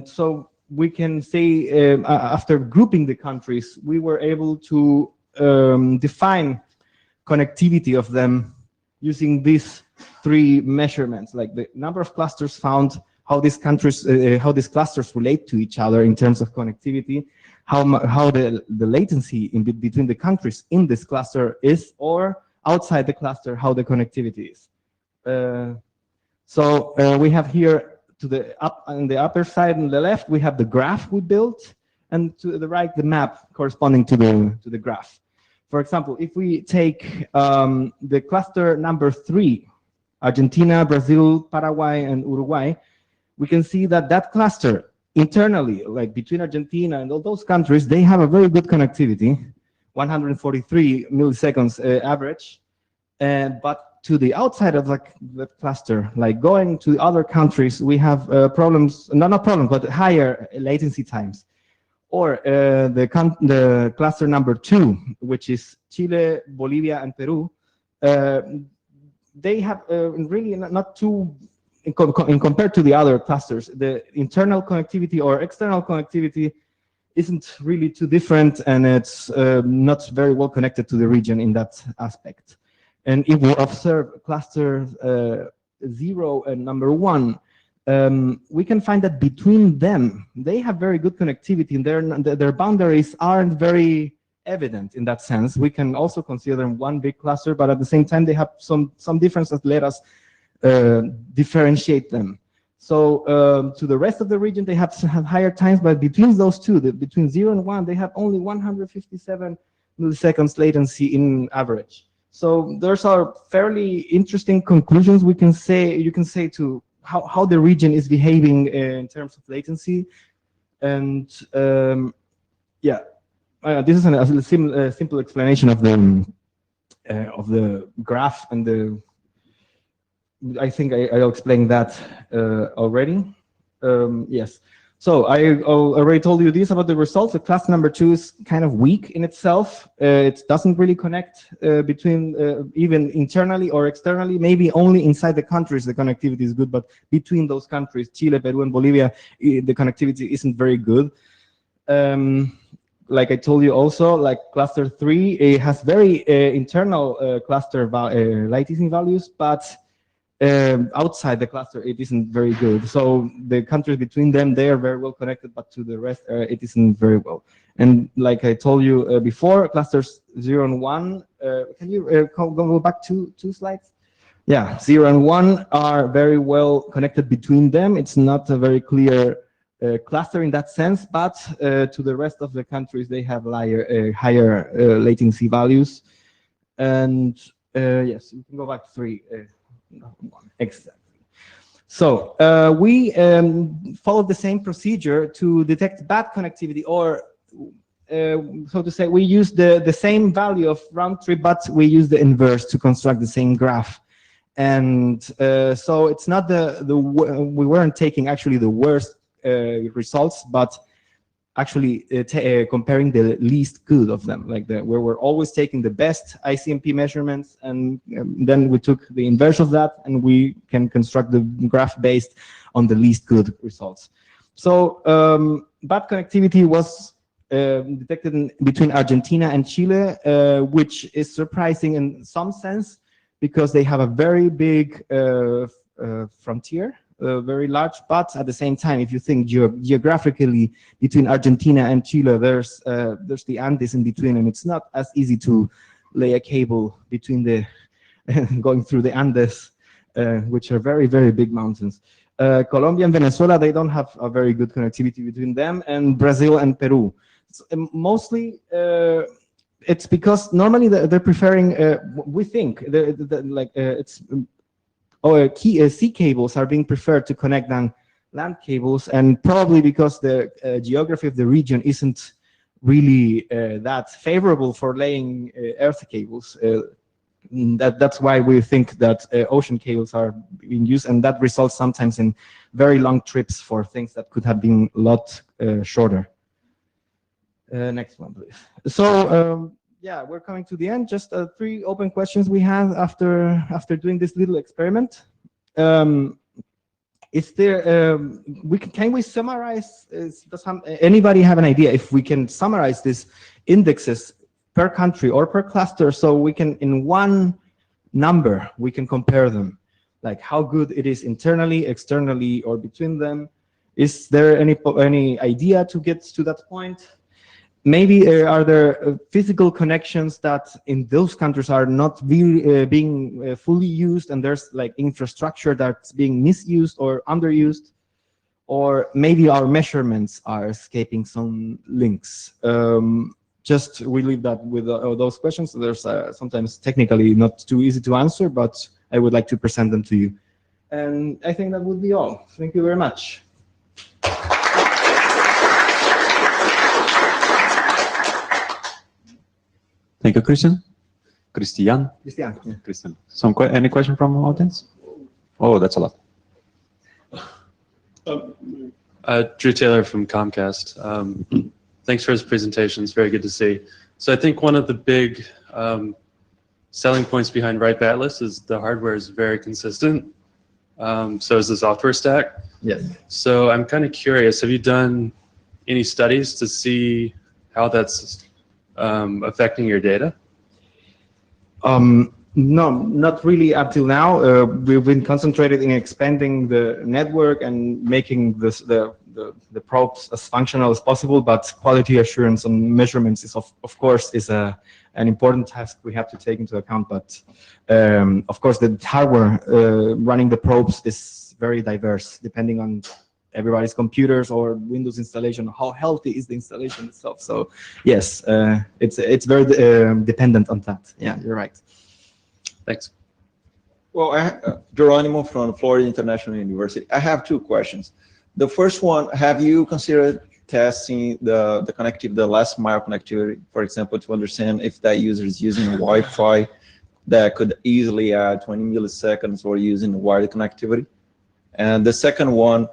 so we can say after grouping the countries, we were able to define connectivity of them using these three measurements, like the number of clusters found, how these clusters relate to each other in terms of connectivity, how the latency between the countries in this cluster is, or outside the cluster, how the connectivity is. So we have here on the upper side on the left, we have the graph we built. and to the right, the map corresponding to the graph. For example, if we take the cluster number 3, Argentina, Brazil, Paraguay, and Uruguay, we can see that that cluster internally, like between Argentina and all those countries, they have a very good connectivity, 143 milliseconds average. But to the outside of the cluster, like going to other countries, we have problems, not problems, but higher latency times. Or the cluster number 2, which is Chile, Bolivia, and Peru, they have really not too, in compared to the other clusters, the internal connectivity or external connectivity isn't really too different, and it's not very well connected to the region in that aspect. And if we observe cluster 0 and number 1, we can find that between them, they have very good connectivity, and their boundaries aren't very evident in that sense. We can also consider them one big cluster, but at the same time, they have some differences that let us differentiate them. So to the rest of the region, they have higher times, but between those two, between 0 and 1, they have only 157 milliseconds latency in average. So those are fairly interesting conclusions you can say to how the region is behaving in terms of latency. And yeah, this is a simple explanation of the graph, and I think I'll explain that already. Yes. So I already told you this about the results. The class number 2 is kind of weak in itself. It doesn't really connect between even internally or externally. Maybe only inside the countries the connectivity is good, but between those countries, Chile, Peru, and Bolivia, the connectivity isn't very good. Like I told you also, like cluster 3, it has very internal cluster latency values, but outside the cluster, it isn't very good. So the countries between them, they are very well connected, but to the rest, it isn't very well. And like I told you before, clusters 0 and 1, can you go back 2 slides? Yeah, 0 and 1 are very well connected between them. It's not a very clear cluster in that sense, but to the rest of the countries, they have higher latency values. And yes, you can go back 3. Exactly. So we followed the same procedure to detect bad connectivity, or so to say, we use the same value of round trip, but we use the inverse to construct the same graph. And so it's not we weren't taking actually the worst results, but actually comparing the least good of them, like where we're always taking the best ICMP measurements, and then we took the inverse of that, and we can construct the graph based on the least good results. So bad connectivity was detected between Argentina and Chile, which is surprising in some sense, because they have a very big frontier, very large, but at the same time, if you think geographically between Argentina and Chile, there's the Andes in between, and it's not as easy to lay a cable between going through the Andes, which are very, very big mountains. Colombia and Venezuela, they don't have a very good connectivity between them, and Brazil and Peru. So, mostly, it's because normally they're preferring, we think, it's sea cables are being preferred to connect than land cables, and probably because the geography of the region isn't really that favorable for laying earth cables. That's why we think that ocean cables are being used, and that results sometimes in very long trips for things that could have been a lot shorter. Next one, please. So yeah, we're coming to the end. Just 3 open questions we have after doing this little experiment. Is there? Can we summarize? Does anybody have an idea if we can summarize these indexes per country or per cluster, so we can, in one number, we can compare them, like how good it is internally, externally, or between them? Is there any idea to get to that point? Maybe are there physical connections that in those countries are not being fully used, and there's like infrastructure that's being misused or underused? or maybe our measurements are escaping some links. Just we leave that with those questions. There's sometimes technically not too easy to answer, but I would like to present them to you. And I think that would be all. Thank you very much. Thank you, Christian. Christian. Christian. Yeah. Christian. Any question from the audience? Oh, that's a lot. Drew Taylor from Comcast. Thanks for his presentation. It's very good to see. So I think one of the big selling points behind Ripe Atlas is the hardware is very consistent. So is the software stack. Yes. So I'm kind of curious, have you done any studies to see how that's affecting your data? No, not really up till now. We've been concentrated in expanding the network and making the probes as functional as possible, but quality assurance on measurements is of course an important task we have to take into account. But of course the hardware running the probes is very diverse depending on everybody's computers or Windows installation, how healthy is the installation itself. So yes, it's very dependent on that. Yeah, you're right. Thanks. Well, Geronimo from Florida International University. I have two questions. The first one, have you considered testing the connectivity, the last mile connectivity, for example, to understand if that user is using Wi-Fi that could easily add 20 milliseconds or using wired connectivity? And the second one,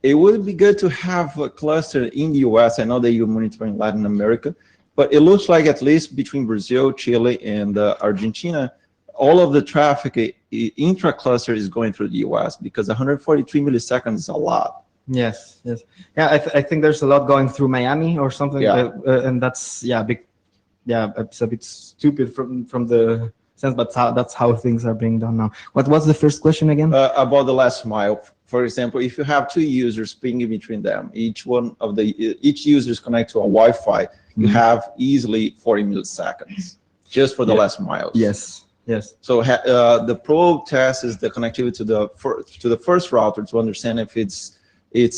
it would be good to have a cluster in the US. I know that you're monitoring Latin America, but it looks like at least between Brazil, Chile, and Argentina, all of the traffic intra-cluster is going through the US because 143 milliseconds is a lot. Yes, yes. Yeah, I think there's a lot going through Miami or something, Yeah. and that's big. Yeah, it's a bit stupid from the sense, but that's how things are being done now. What was the first question again? About the last mile. For example, if you have two users pinging between them, each users connect to a Wi-Fi, you have easily 40 milliseconds just for the last mile. Yes. Yes. So the probe test is the connectivity to the first router to understand if it's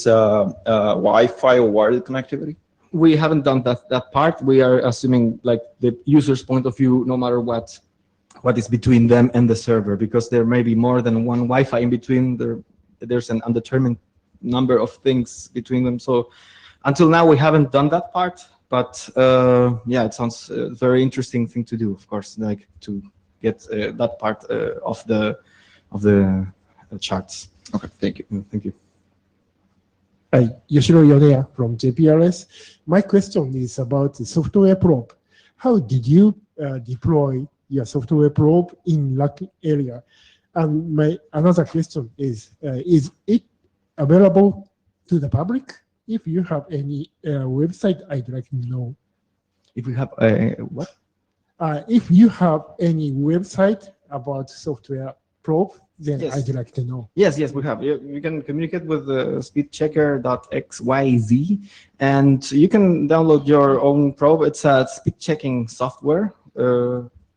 Wi-Fi or wired connectivity. We haven't done that part. We are assuming like the user's point of view, no matter what is between them and the server, because there may be more than one Wi-Fi in between. There's an undetermined number of things between them. So until now, we haven't done that part. But yeah, it sounds a very interesting thing to do. Of course, like to get that part of the charts. Okay, thank you. Thank you. Hi, Yoshiro Yonea from JPRS. My question is about the software probe. How did you deploy your software probe in LAC area? And my another question is it available to the public? If you have any website, I'd like to know. If we have what? If you have any website about software probe, then Yes. I'd like to know. Yes, we have. You can communicate with speedchecker.xyz, and you can download your own probe. It's a speed checking software,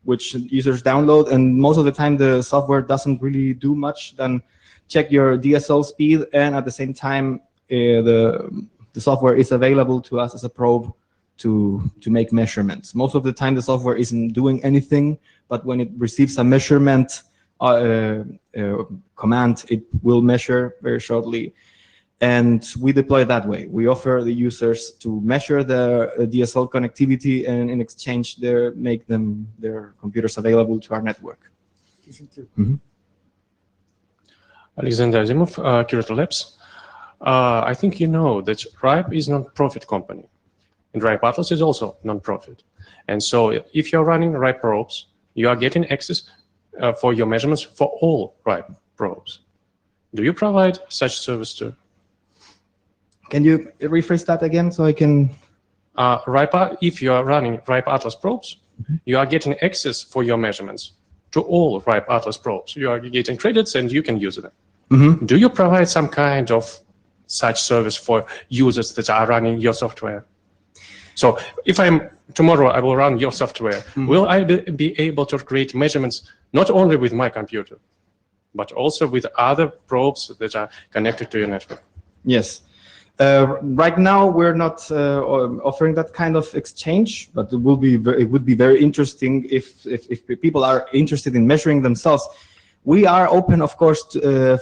which users download, and most of the time the software doesn't really do much than check your DSL speed, and at the same time the software is available to us as a probe to make measurements. Most of the time the software isn't doing anything, but when it receives a measurement command, it will measure very shortly, and we deploy that way. We offer the users to measure the DSL connectivity, and in exchange make their computers available to our network. Alexander Azimov, Curator Labs. I think you know that RIPE is a non-profit company, and RIPE Atlas is also non-profit. And so if you're running RIPE probes, you are getting access for your measurements for all RIPE probes. Do you provide such service too? Can you rephrase that again so I can? If you are running RIPE Atlas probes, you are getting access for your measurements to all RIPE Atlas probes. You are getting credits and you can use them. Do you provide some kind of such service for users that are running your software? So if tomorrow I will run your software, will I be able to create measurements not only with my computer, but also with other probes that are connected to your network? Yes. Right now, we're not offering that kind of exchange, but it would be very interesting if people are interested in measuring themselves. We are open, of course,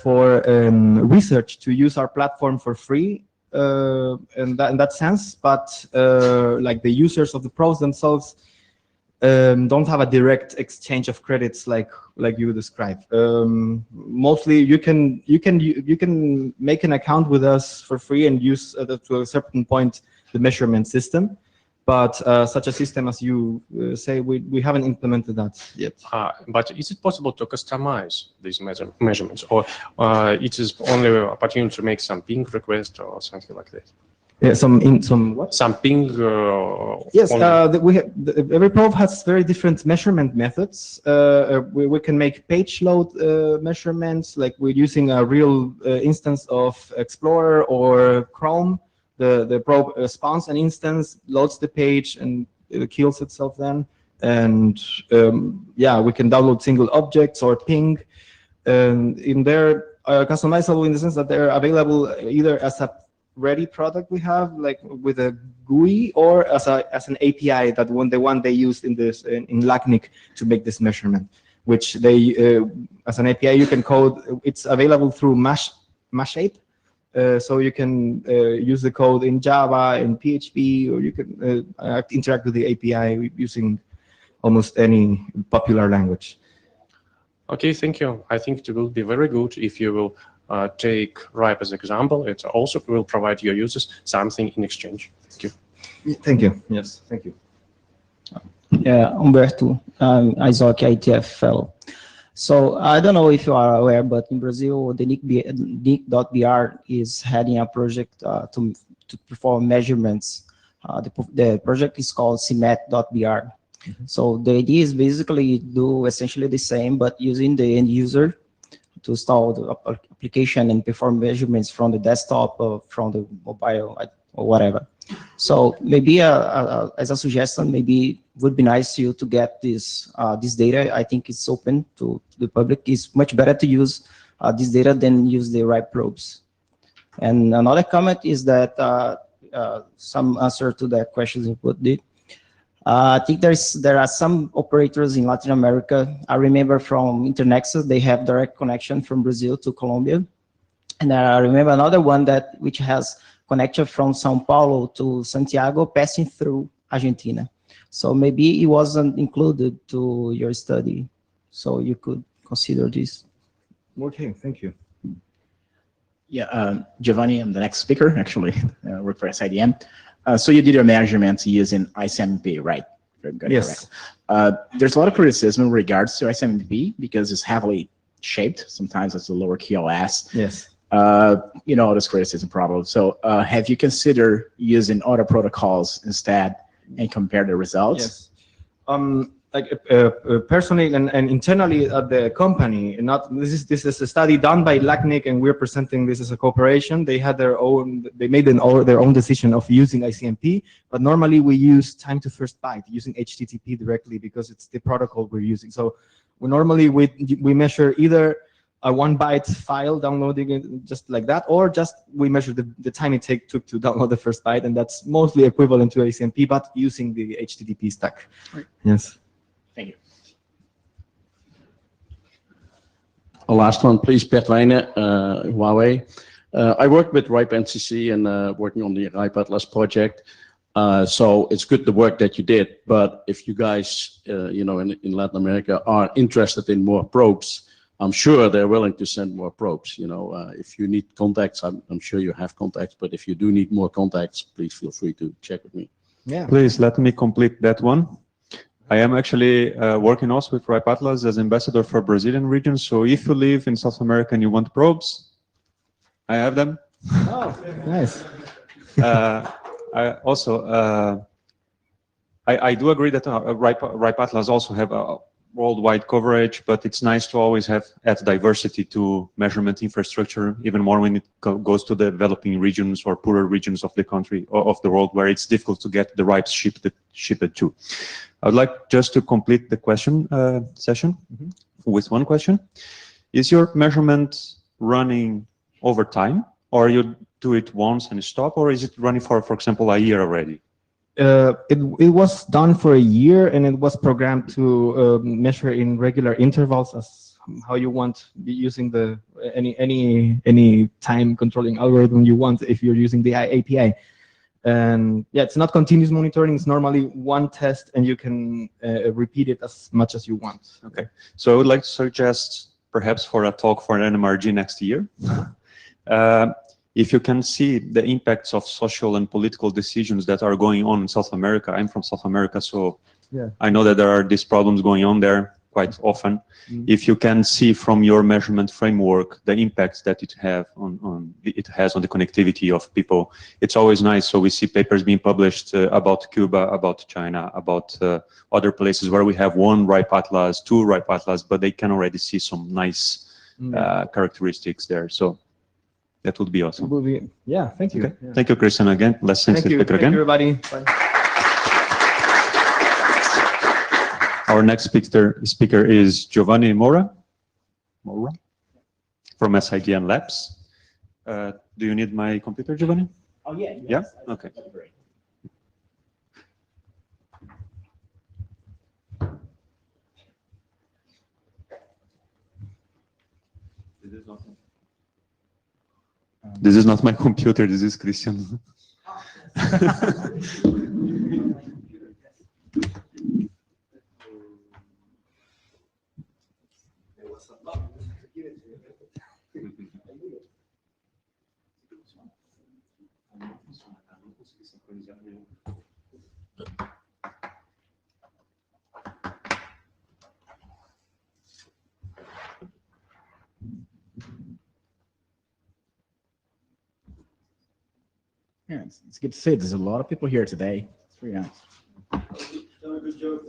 for research to use our platform for free in that sense, but like the users of the probes themselves don't have a direct exchange of credits like you described. Mostly, you can make an account with us for free and use to a certain point the measurement system. But such a system as you say, we haven't implemented that yet. But is it possible to customize these measurements, or it is only an opportunity to make some ping request or something like that? Yeah, some what? Some ping. Yes, every probe has very different measurement methods. We can make page load measurements, like we're using a real instance of Explorer or Chrome. The probe spawns an instance, loads the page, and it kills itself then. And yeah, we can download single objects or ping. In there, customizable in the sense that they're available either as a ready product we have, like with a GUI, or as an API that the one they used in LACNIC to make this measurement, which they as an API you can code. It's available through Mashape. So you can use the code in Java and PHP, or you can interact with the API using almost any popular language. Okay, thank you. I think it will be very good if you will take RIPE as an example. It also will provide your users something in exchange. Thank you. Thank you. Yes, thank you. Yeah, Humberto, ISOC IETF fellow. So I don't know if you are aware, but in Brazil, the NIC.br is heading a project to perform measurements. The project is called CIMET.br. So the idea is basically do essentially the same, but using the end user to install the application and perform measurements from the desktop or from the mobile or whatever. So maybe as a suggestion, maybe it would be nice to get this data. I think it's open to the public. It's much better to use this data than use the RIPE probes. And another comment is that some answer to the questions you put did. I think there are some operators in Latin America. I remember from Internexus, they have direct connection from Brazil to Colombia. And I remember another one which has connection from Sao Paulo to Santiago, passing through Argentina. So maybe it wasn't included to your study. So you could consider this. Okay, thank you. Yeah, Giovanni, I'm the next speaker, actually. I work for SIDM. So you did your measurements using ICMP, right? Yes. There's a lot of criticism in regards to ICMP because it's heavily shaped. Sometimes it's a lower QoS. Yes. You know, this criticism problem. So have you considered using other protocols instead and compare the results? Yes. Like personally and internally at the company, this is a study done by LACNIC, and we're presenting this as a cooperation. They had they made their own decision of using ICMP, but normally we use time to first byte using HTTP directly because it's the protocol we're using. So we normally measure either a 1 byte file downloading it just like that, or just we measure the time it took to download the first byte, and that's mostly equivalent to ICMP, but using the HTTP stack. Right. Yes. Thank you. Last one, please, Bert Wijnen, Huawei. I work with RIPE NCC and working on the RIPE Atlas project. So it's good the work that you did, but if you guys, in Latin America are interested in more probes, I'm sure they're willing to send more probes. If you need contacts, I'm sure you have contacts, but if you do need more contacts, please feel free to check with me. Yeah. Please let me complete that one. I am actually working also with RIPE Atlas as ambassador for Brazilian region. So if you live in South America and you want probes, I have them. Oh, nice. I do agree that RIPE Atlas also have a worldwide coverage, but it's nice to always add diversity to measurement infrastructure, even more when it goes to the developing regions or poorer regions of the country or of the world where it's difficult to get the RIPEs shipped to. I would like just to complete the question session with one question. Is your measurement running over time, or are you do it once and stop, or is it running for example, a year already? It was done for a year, and it was programmed to measure in regular intervals as how you want, using the any time controlling algorithm you want if you're using the API. And yeah, it's not continuous monitoring. It's normally one test, and you can repeat it as much as you want. Okay, so I would like to suggest perhaps for a talk for Nmrg next year. If you can see the impacts of social and political decisions that are going on in South America. I'm from South America, so yeah, I know that there are these problems going on there quite often. If you can see from your measurement framework the impacts that it has on the connectivity of people, it's always nice. So we see papers being published about Cuba, about China, about other places where we have one RIPE atlas, two RIPE atlas, but they can already see some nice characteristics there. So that would be awesome. Yeah, thank you. Okay. Yeah. Thank you, Christian, again. Let's thank you. Thank you, everybody. Bye. Our next speaker is Giovanni Mora from SIDN Labs. Do you need my computer, Giovanni? Oh, yeah. Yeah? Okay. This is not my computer, this is Christian. Yeah, it's good to see. There's a lot of people here today. It's pretty nice. Done a good job.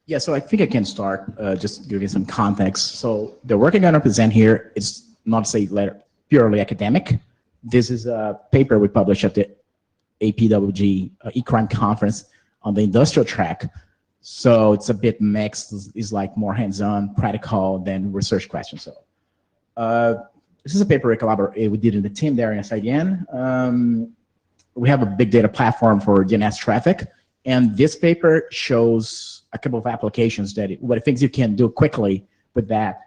Yeah, so I think I can start just giving some context. So the work I'm going to present here is not, say, purely academic. This is a paper we published at the APWG eCrime conference on the industrial track. So it's a bit mixed. It's like more hands-on, practical than research questions. So this is a paper we did in the team there in SIDN. We have a big data platform for DNS traffic, and this paper shows a couple of applications what things you can do quickly with that.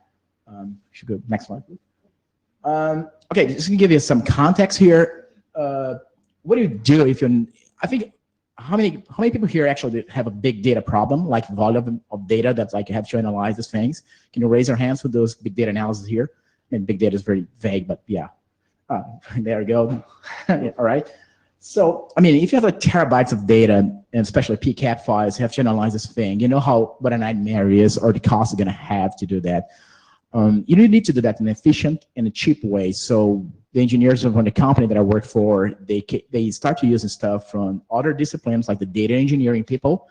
Should go next slide, please. Okay, just to give you some context here. What do you do if you're? I think how many people here actually have a big data problem, like volume of data that's like you have to analyze these things? Can you raise your hands for those big data analysis here? And big data is very vague, but yeah. There we go. All right. So, I mean, if you have like terabytes of data, and especially PCAP files, you have to analyze this thing. You know what a nightmare is, or the cost you're going to have to do that. You need to do that in an efficient and a cheap way. So the engineers from the company that I work for, they start to use stuff from other disciplines, like the data engineering people,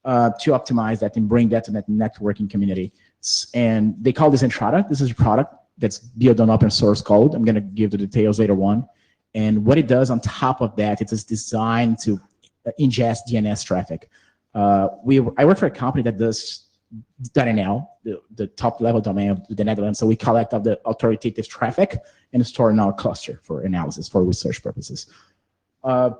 to optimize that and bring that to that networking community. And they call this Entrada. This is a product that's built on open source code. I'm going to give the details later on. And what it does on top of that, it is designed to ingest DNS traffic. I work for a company that does .nl, the top level domain of the Netherlands. So we collect all the authoritative traffic and store in our cluster for analysis, for research purposes. So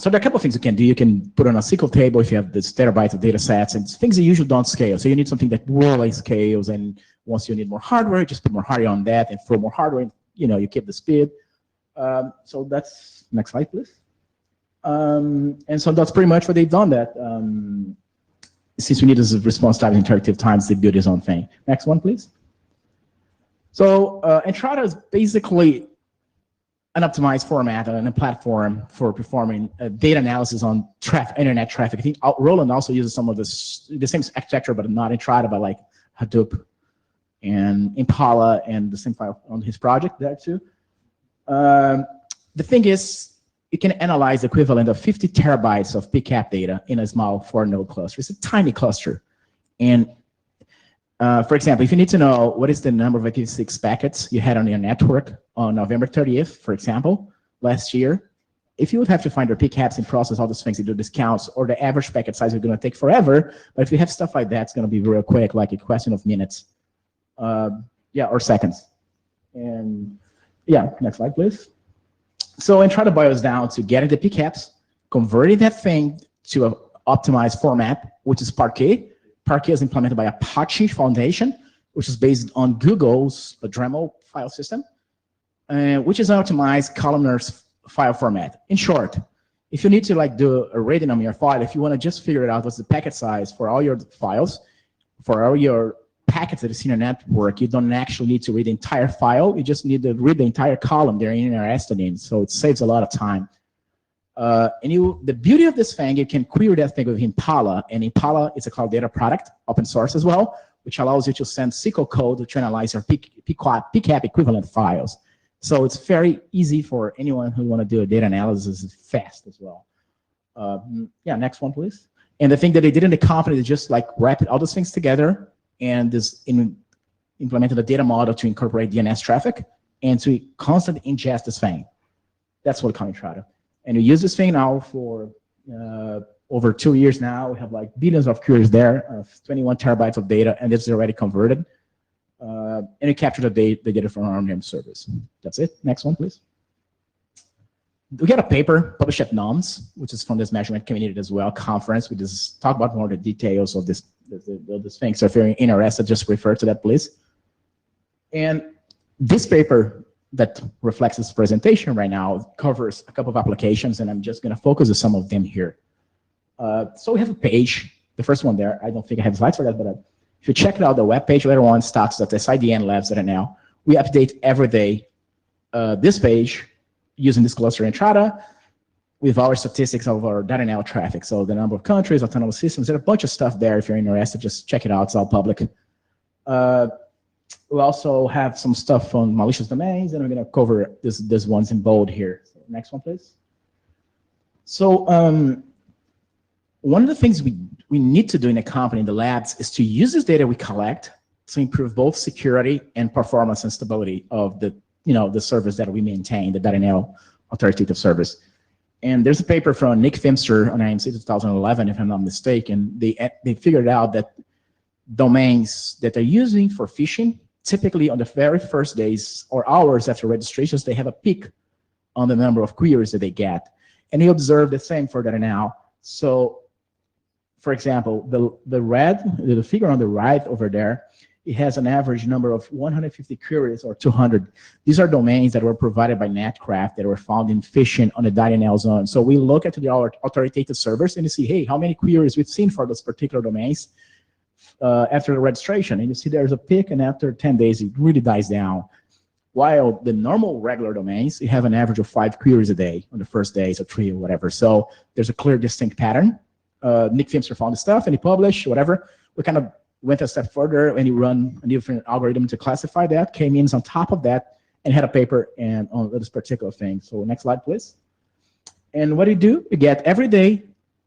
there are a couple of things you can do. You can put on a SQL table if you have this terabytes of data sets, and things that usually don't scale. So you need something that really scales, and once you need more hardware, you just put more hardware on that and throw more hardware, you keep the speed. So that's, next slide, please. And so that's pretty much what they've done that. Since we need this response time and interactive times, they build his own thing. Next one, please. So Entrada is basically an optimized format and a platform for performing data analysis on internet traffic. I think Roland also uses some of the same architecture, but not Entrada, but like Hadoop and Impala and the same file on his project there too. The thing is, you can analyze the equivalent of 50 terabytes of PCAP data in a small 4-node cluster. It's a tiny cluster. And for example, if you need to know what is the number of IPv6 packets you had on your network on November 30th, for example, last year, if you would have to find your PCAPs and process all those things and do discounts, or the average packet size is going to take forever, but if you have stuff like that, it's going to be real quick, like a question of minutes. Yeah, or seconds. And yeah, next slide, please. So Entrada boils down to getting the PCAPs, converting that thing to an optimized format, which is Parquet. Parquet is implemented by Apache Foundation, which is based on Google's Dremel file system, which is an optimized columnar file format. In short, if you need to like do a rating on your file, if you want to just figure it out what's the packet size for all your files, for all your packets that is in your network, you don't actually need to read the entire file. You just need to read the entire column they're interested in. So it saves a lot of time. The beauty of this thing, you can query that thing with Impala, and Impala is a cloud data product, open source as well, which allows you to send SQL code to analyze your PCAP equivalent files. So it's very easy for anyone who want to do a data analysis fast as well. Yeah, next one, please. And the thing that they did in the company is just like wrap all those things together and implemented a data model to incorporate DNS traffic and to constantly ingest this thing. That's what we call Entrada. And we use this thing now for over 2 years now. We have like billions of queries there, 21 terabytes of data, and it's already converted. And we capture the data from our name service. That's it. Next one, please. We got a paper published at NOMS, which is from this measurement community as well, conference. We just talk about more the details of this thing. So if you're interested, just refer to that, please. And this paper that reflects this presentation right now covers a couple of applications, and I'm just going to focus on some of them here. So we have a page, the first one there. I don't think I have slides for that, but if you check it out, the web page later on, stocks.sidnlabs.nl, we update every day this page using this cluster Entrada with our statistics of our .nl traffic. So the number of countries, autonomous systems, there's a bunch of stuff there. If you're interested, just check it out. It's all public. We also have some stuff on malicious domains, and we're going to cover this ones in bold here. So next one, please. So one of the things we need to do in a company, in the labs, is to use this data we collect to improve both security and performance and stability of the service that we maintain, the .nl authoritative service. And there's a paper from Nick Fimster on IMC 2011, if I'm not mistaken. They figured out that domains that they're using for phishing, typically on the very first days or hours after registrations, they have a peak on the number of queries that they get. And they observe the same for .nl. So, for example, the figure on the right over there, it has an average number of 150 queries or 200. These are domains that were provided by Netcraft that were found in phishing on the .nl zone. So we look at our authoritative servers and you see, hey, how many queries we've seen for those particular domains after the registration. And you see there's a peak, and after 10 days, it really dies down. While the normal regular domains, you have an average of 5 queries a day on the first day, so 3 or whatever. So there's a clear, distinct pattern. Nick Fimster found the stuff and he published, whatever. We kind of went a step further and he run a different algorithm to classify that, came in on top of that, and had a paper on this particular thing. So next slide, please. And what do you do? You get every day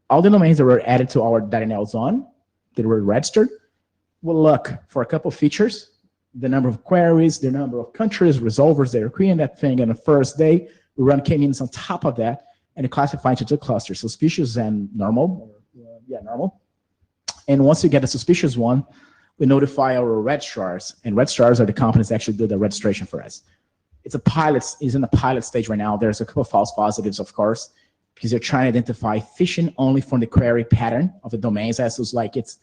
all the domains that were added to our .nl zone that were registered. We'll look for a couple of features, the number of queries, the number of countries, resolvers that are querying that thing on the first day. We run k-means on top of that, and it classifies into 2 clusters, suspicious and normal. Normal. And once you get a suspicious one, we notify our registrars, and registrars are the companies that actually do the registration for us. It's in a pilot stage right now. There's a couple of false positives, of course, because you're trying to identify phishing only from the query pattern of the domains. As it's like it's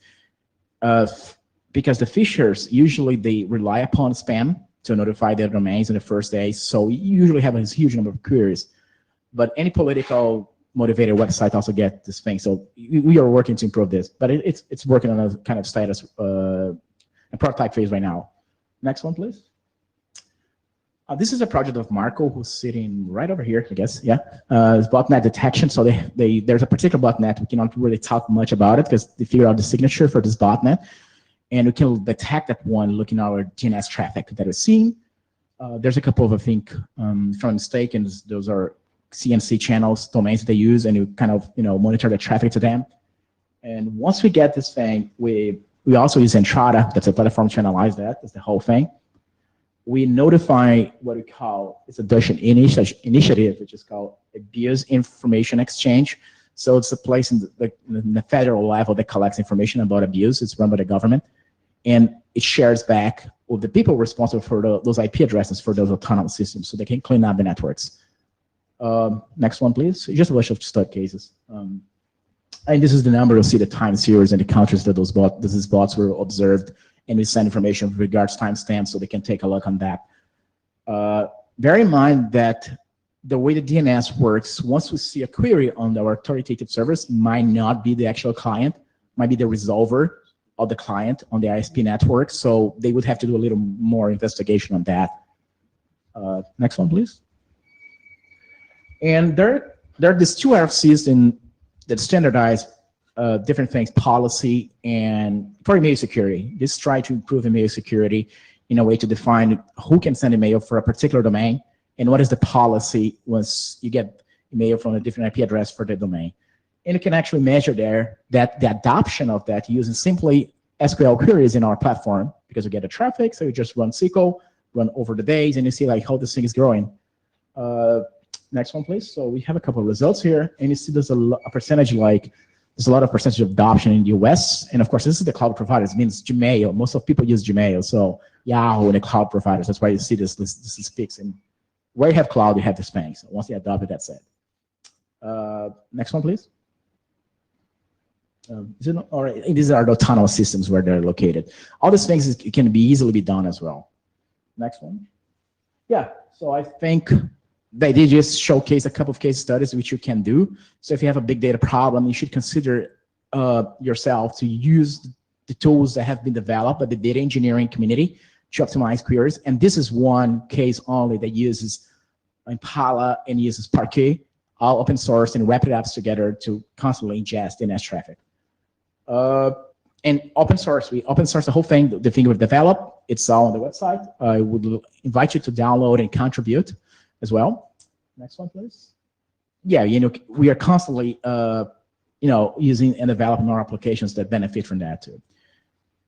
because the phishers usually they rely upon spam to notify their domains in the first day. So you usually have a huge number of queries. But any political motivated website also get this thing. So we are working to improve this, but it's working on a kind of status and prototype phase right now. Next one, please. This is a project of Marco, who's sitting right over here, I guess. Yeah, it's botnet detection. So there's a particular botnet. We cannot really talk much about it because they figured out the signature for this botnet, and we can detect that one looking at our DNS traffic that we're seeing. There's a couple of, I think, if I'm mistaken, those are CNC channels, domains they use, and you kind of monitor the traffic to them. And once we get this thing, we also use Entrada. That's a platform to analyze that. That's the whole thing. We notify what we call, it's a Dutch initiative, which is called Abuse Information Exchange. So it's a place in the federal level that collects information about abuse. It's run by the government. And it shares back with the people responsible for those IP addresses for those autonomous systems so they can clean up the networks. Next one, please. Just a bunch of stud cases. And this is the number. You'll see the time series and the countries that these bots were observed. And we send information with regards timestamps so they can take a look on that. Bear in mind that the way the DNS works, once we see a query on our authoritative service, it might not be the actual client, might be the resolver of the client on the ISP network. So they would have to do a little more investigation on that. Next one, please. And there are these two RFCs that standardize different things, policy and for email security. This try to improve email security in a way to define who can send email for a particular domain and what is the policy once you get email from a different IP address for the domain. And you can actually measure there that the adoption of that using simply SQL queries in our platform, because we get the traffic, so you just run SQL, run over the days, and you see like how this thing is growing. Next one, please. So we have a couple of results here, and you see there's a percentage there's a lot of percentage of adoption in the US. And of course, this is the cloud providers. It means Gmail. Most of people use Gmail. So Yahoo and the cloud providers. That's why you see this is fixed. And where you have cloud, you have this thing. So once you adopt it, that's it. Next one, please. All right. These are the autonomous systems where they're located. All these things can easily be done as well. Next one. Yeah. So I think they did just showcase a couple of case studies which you can do. So if you have a big data problem, you should consider yourself to use the tools that have been developed by the data engineering community to optimize queries. And this is one case only that uses Impala and uses Parquet, all open source, and wrap it up together to constantly ingest DNS traffic. And open source the whole thing, the thing we've developed. It's all on the website. I would invite you to download and contribute as well. Next one, please. Yeah, we are constantly, using and developing more applications that benefit from that too.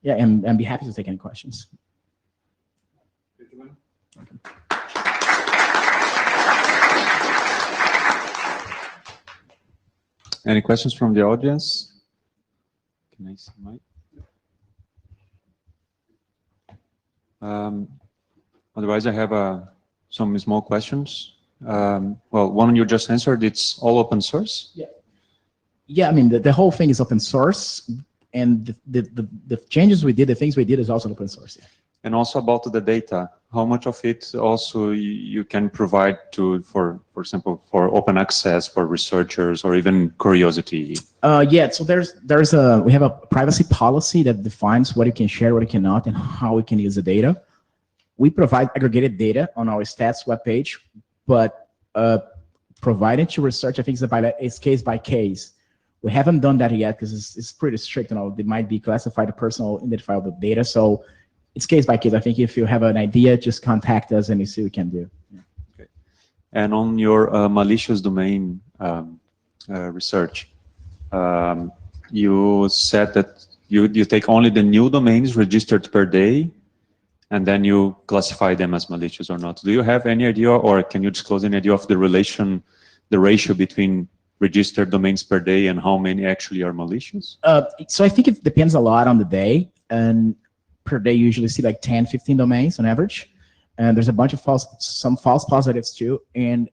Yeah, and be happy to take any questions. Any questions from the audience? Can I see Mike? Otherwise, I have some small questions. Well, one you just answered, it's all open source? Yeah. Yeah, I mean, the whole thing is open source, and the changes we did, the things we did is also open source. Yeah. And also about the data, how much of it also you can provide for example, for open access for researchers or even curiosity? Yeah, so we have a privacy policy that defines what you can share, what you cannot, and how we can use the data. We provide aggregated data on our stats webpage, but provided to research, I think it's case by case. We haven't done that yet because it's pretty strict. They might be classified as personal identifiable data. So it's case by case. I think if you have an idea, just contact us and you see what we can do. Yeah. Okay. And on your malicious domain research, you said that you take only the new domains registered per day, and then you classify them as malicious or not. Do you have any idea, or can you disclose any idea of the ratio between registered domains per day and how many actually are malicious? So I think it depends a lot on the day, and per day you usually see like 10, 15 domains on average. And there's a bunch of some false positives too. And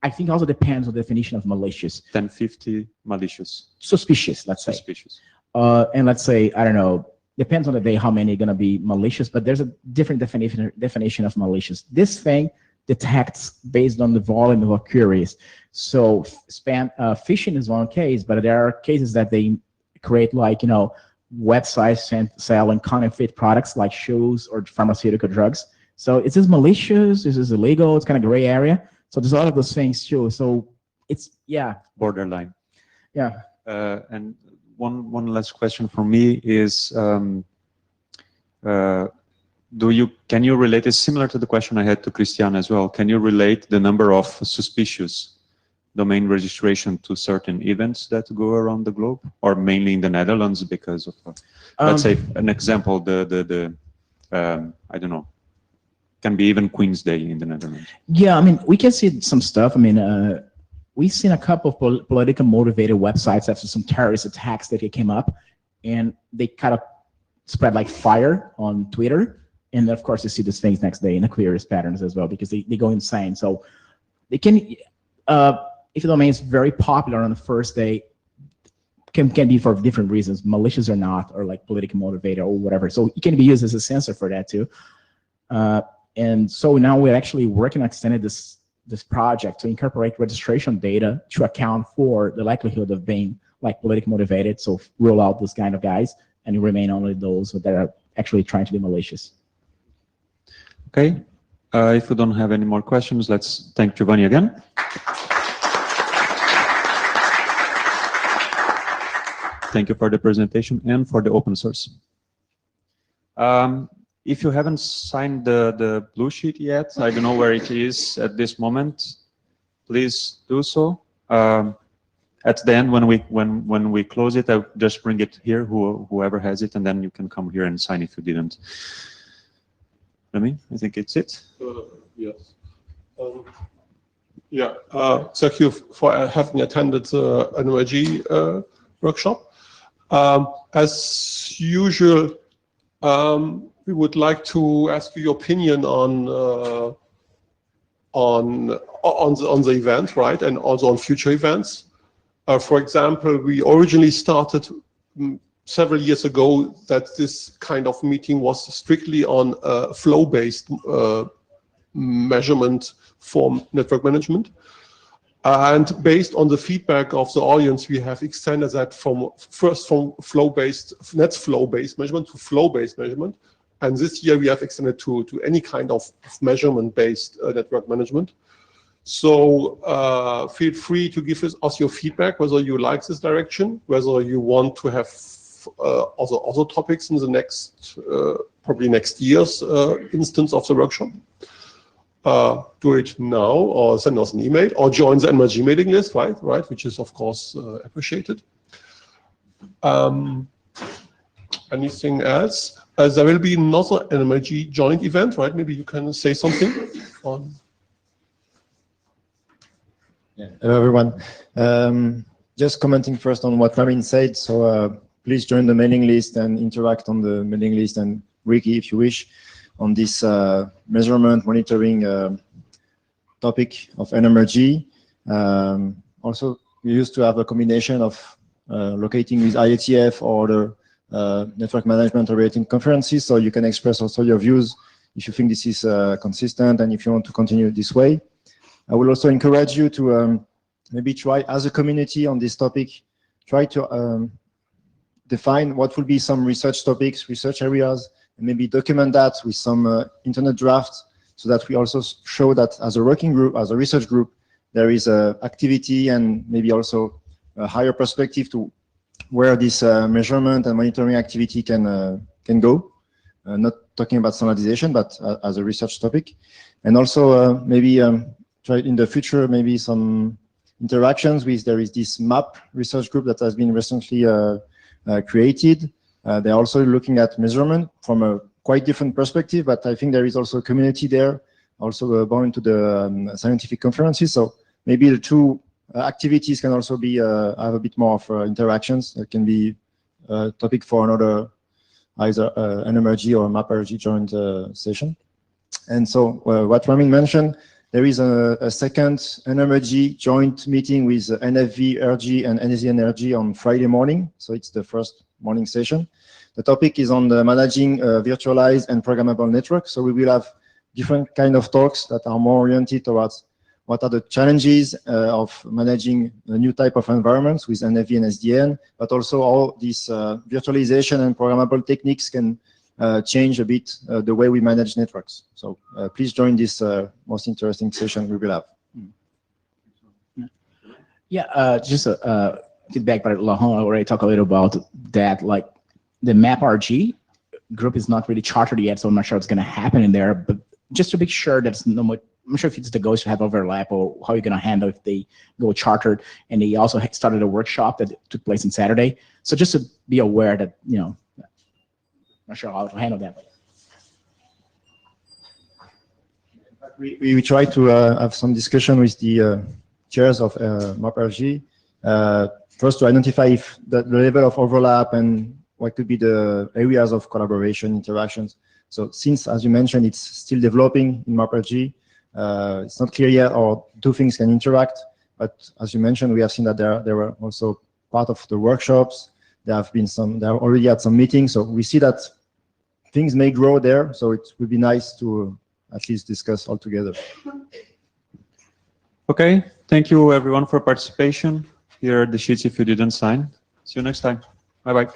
I think also depends on the definition of malicious. 10, 50 malicious. Suspicious, let's say. Suspicious. And let's say, I don't know, depends on the day how many are going to be malicious, but there's a different definition of malicious. This thing detects based on the volume of queries. So phishing is one case, but there are cases that they create websites and selling counterfeit products like shoes or pharmaceutical drugs. So is this malicious? Is this illegal? It's kind of gray area. So there's a lot of those things too. So it's, yeah. Borderline. Yeah. And one last question for me is, can you relate, it's similar to the question I had to Christian as well, can you relate the number of suspicious domain registration to certain events that go around the globe, or mainly in the Netherlands because of, let's say, an example, I don't know, can be even Queen's Day in the Netherlands. Yeah, I mean, we can see some stuff. I mean, we've seen a couple of politically motivated websites after some terrorist attacks that came up, and they kind of spread like fire on Twitter. And of course, you see these things next day in the clearest patterns as well, because they go insane. So they can, if the domain is very popular on the first day, can be for different reasons, malicious or not, or like politically motivated or whatever. So it can be used as a sensor for that too. And so now we're actually working on extending this project to incorporate registration data to account for the likelihood of being like politically motivated. So rule out those kind of guys and remain only those that are actually trying to be malicious. Okay. If we don't have any more questions, let's thank Giovanni again. Thank you for the presentation and for the open source. If you haven't signed the blue sheet yet, I don't know where it is at this moment, please do so. At the end, when we close it, I'll just bring it here, whoever has it, and then you can come here and sign if you didn't. I think it's it. Yes. Thank you for having attended the Nmrg workshop. As usual, we would like to ask you your opinion on the event, right, and also on future events. For example, we originally started several years ago that this kind of meeting was strictly on flow-based measurement for network management. And based on the feedback of the audience, we have extended that from flow-based measurement to flow-based measurement. And this year we have extended to any kind of measurement-based network management. So feel free to give us your feedback, whether you like this direction, whether you want to have other topics in the next, probably next year's instance of the workshop. Do it now, or send us an email, or join the Nmrg mailing list, right, which is of course appreciated. Anything else? There will be another Nmrg joint event, right? Maybe you can say something on. Yeah. Hello, everyone. Just commenting first on what Ramin said. So please join the mailing list and interact on the mailing list, and Ricky, if you wish, on this measurement monitoring topic of Nmrg. Also, we used to have a combination of locating with IETF or the network management operating conferences, so you can express also your views if you think this is consistent and if you want to continue this way. I will also encourage you to maybe try, as a community on this topic, try to define what will be some research topics, research areas, and maybe document that with some internet drafts, so that we also show that as a working group, as a research group, there is activity and maybe also a higher perspective to where this measurement and monitoring activity can go. Not talking about standardization, but as a research topic. And also maybe try in the future, maybe some interactions with, there is this MAP research group that has been recently created. They're also looking at measurement from a quite different perspective, but I think there is also a community there, also born to the scientific conferences. So maybe the two activities can also be have a bit more of interactions. That can be a topic for another either Nmrg or Nmrg joint session. And so what Ramin mentioned, there is a second Nmrg joint meeting with NFV-RG and NSE-NRG on Friday morning. So it's the first morning session. The topic is on the managing virtualized and programmable networks. So we will have different kind of talks that are more oriented towards what are the challenges of managing a new type of environments with NFV and SDN, but also all these virtualization and programmable techniques can change a bit the way we manage networks. So please join this most interesting session we will have. Yeah, just feedback, but Laurent already talked a little about that. Like the Nmrg group is not really chartered yet, so I'm not sure what's going to happen in there. But just to be sure that's no more, I'm not sure if it's the goals to have overlap or how you're going to handle if they go chartered. And they also started a workshop that took place on Saturday. So just to be aware that, you know, I'm not sure how to handle that. We try to have some discussion with the chairs of Nmrg, first to identify if the level of overlap and what could be the areas of collaboration, interactions. So since, as you mentioned, it's still developing in Nmrg, it's not clear yet how two things can interact. But as you mentioned, we have seen that there were also part of the workshops. There have already had some meetings. So we see that things may grow there. So it would be nice to at least discuss all together. Okay, thank you everyone for participation. Here are the sheets if you didn't sign. See you next time. Bye-bye.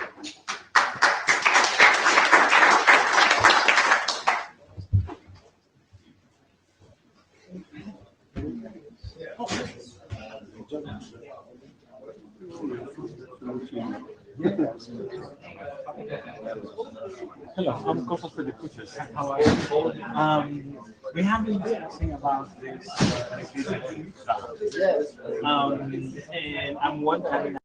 Hello, I'm Kofa for the Kuchas. How are you? We have been discussing about this and I'm wondering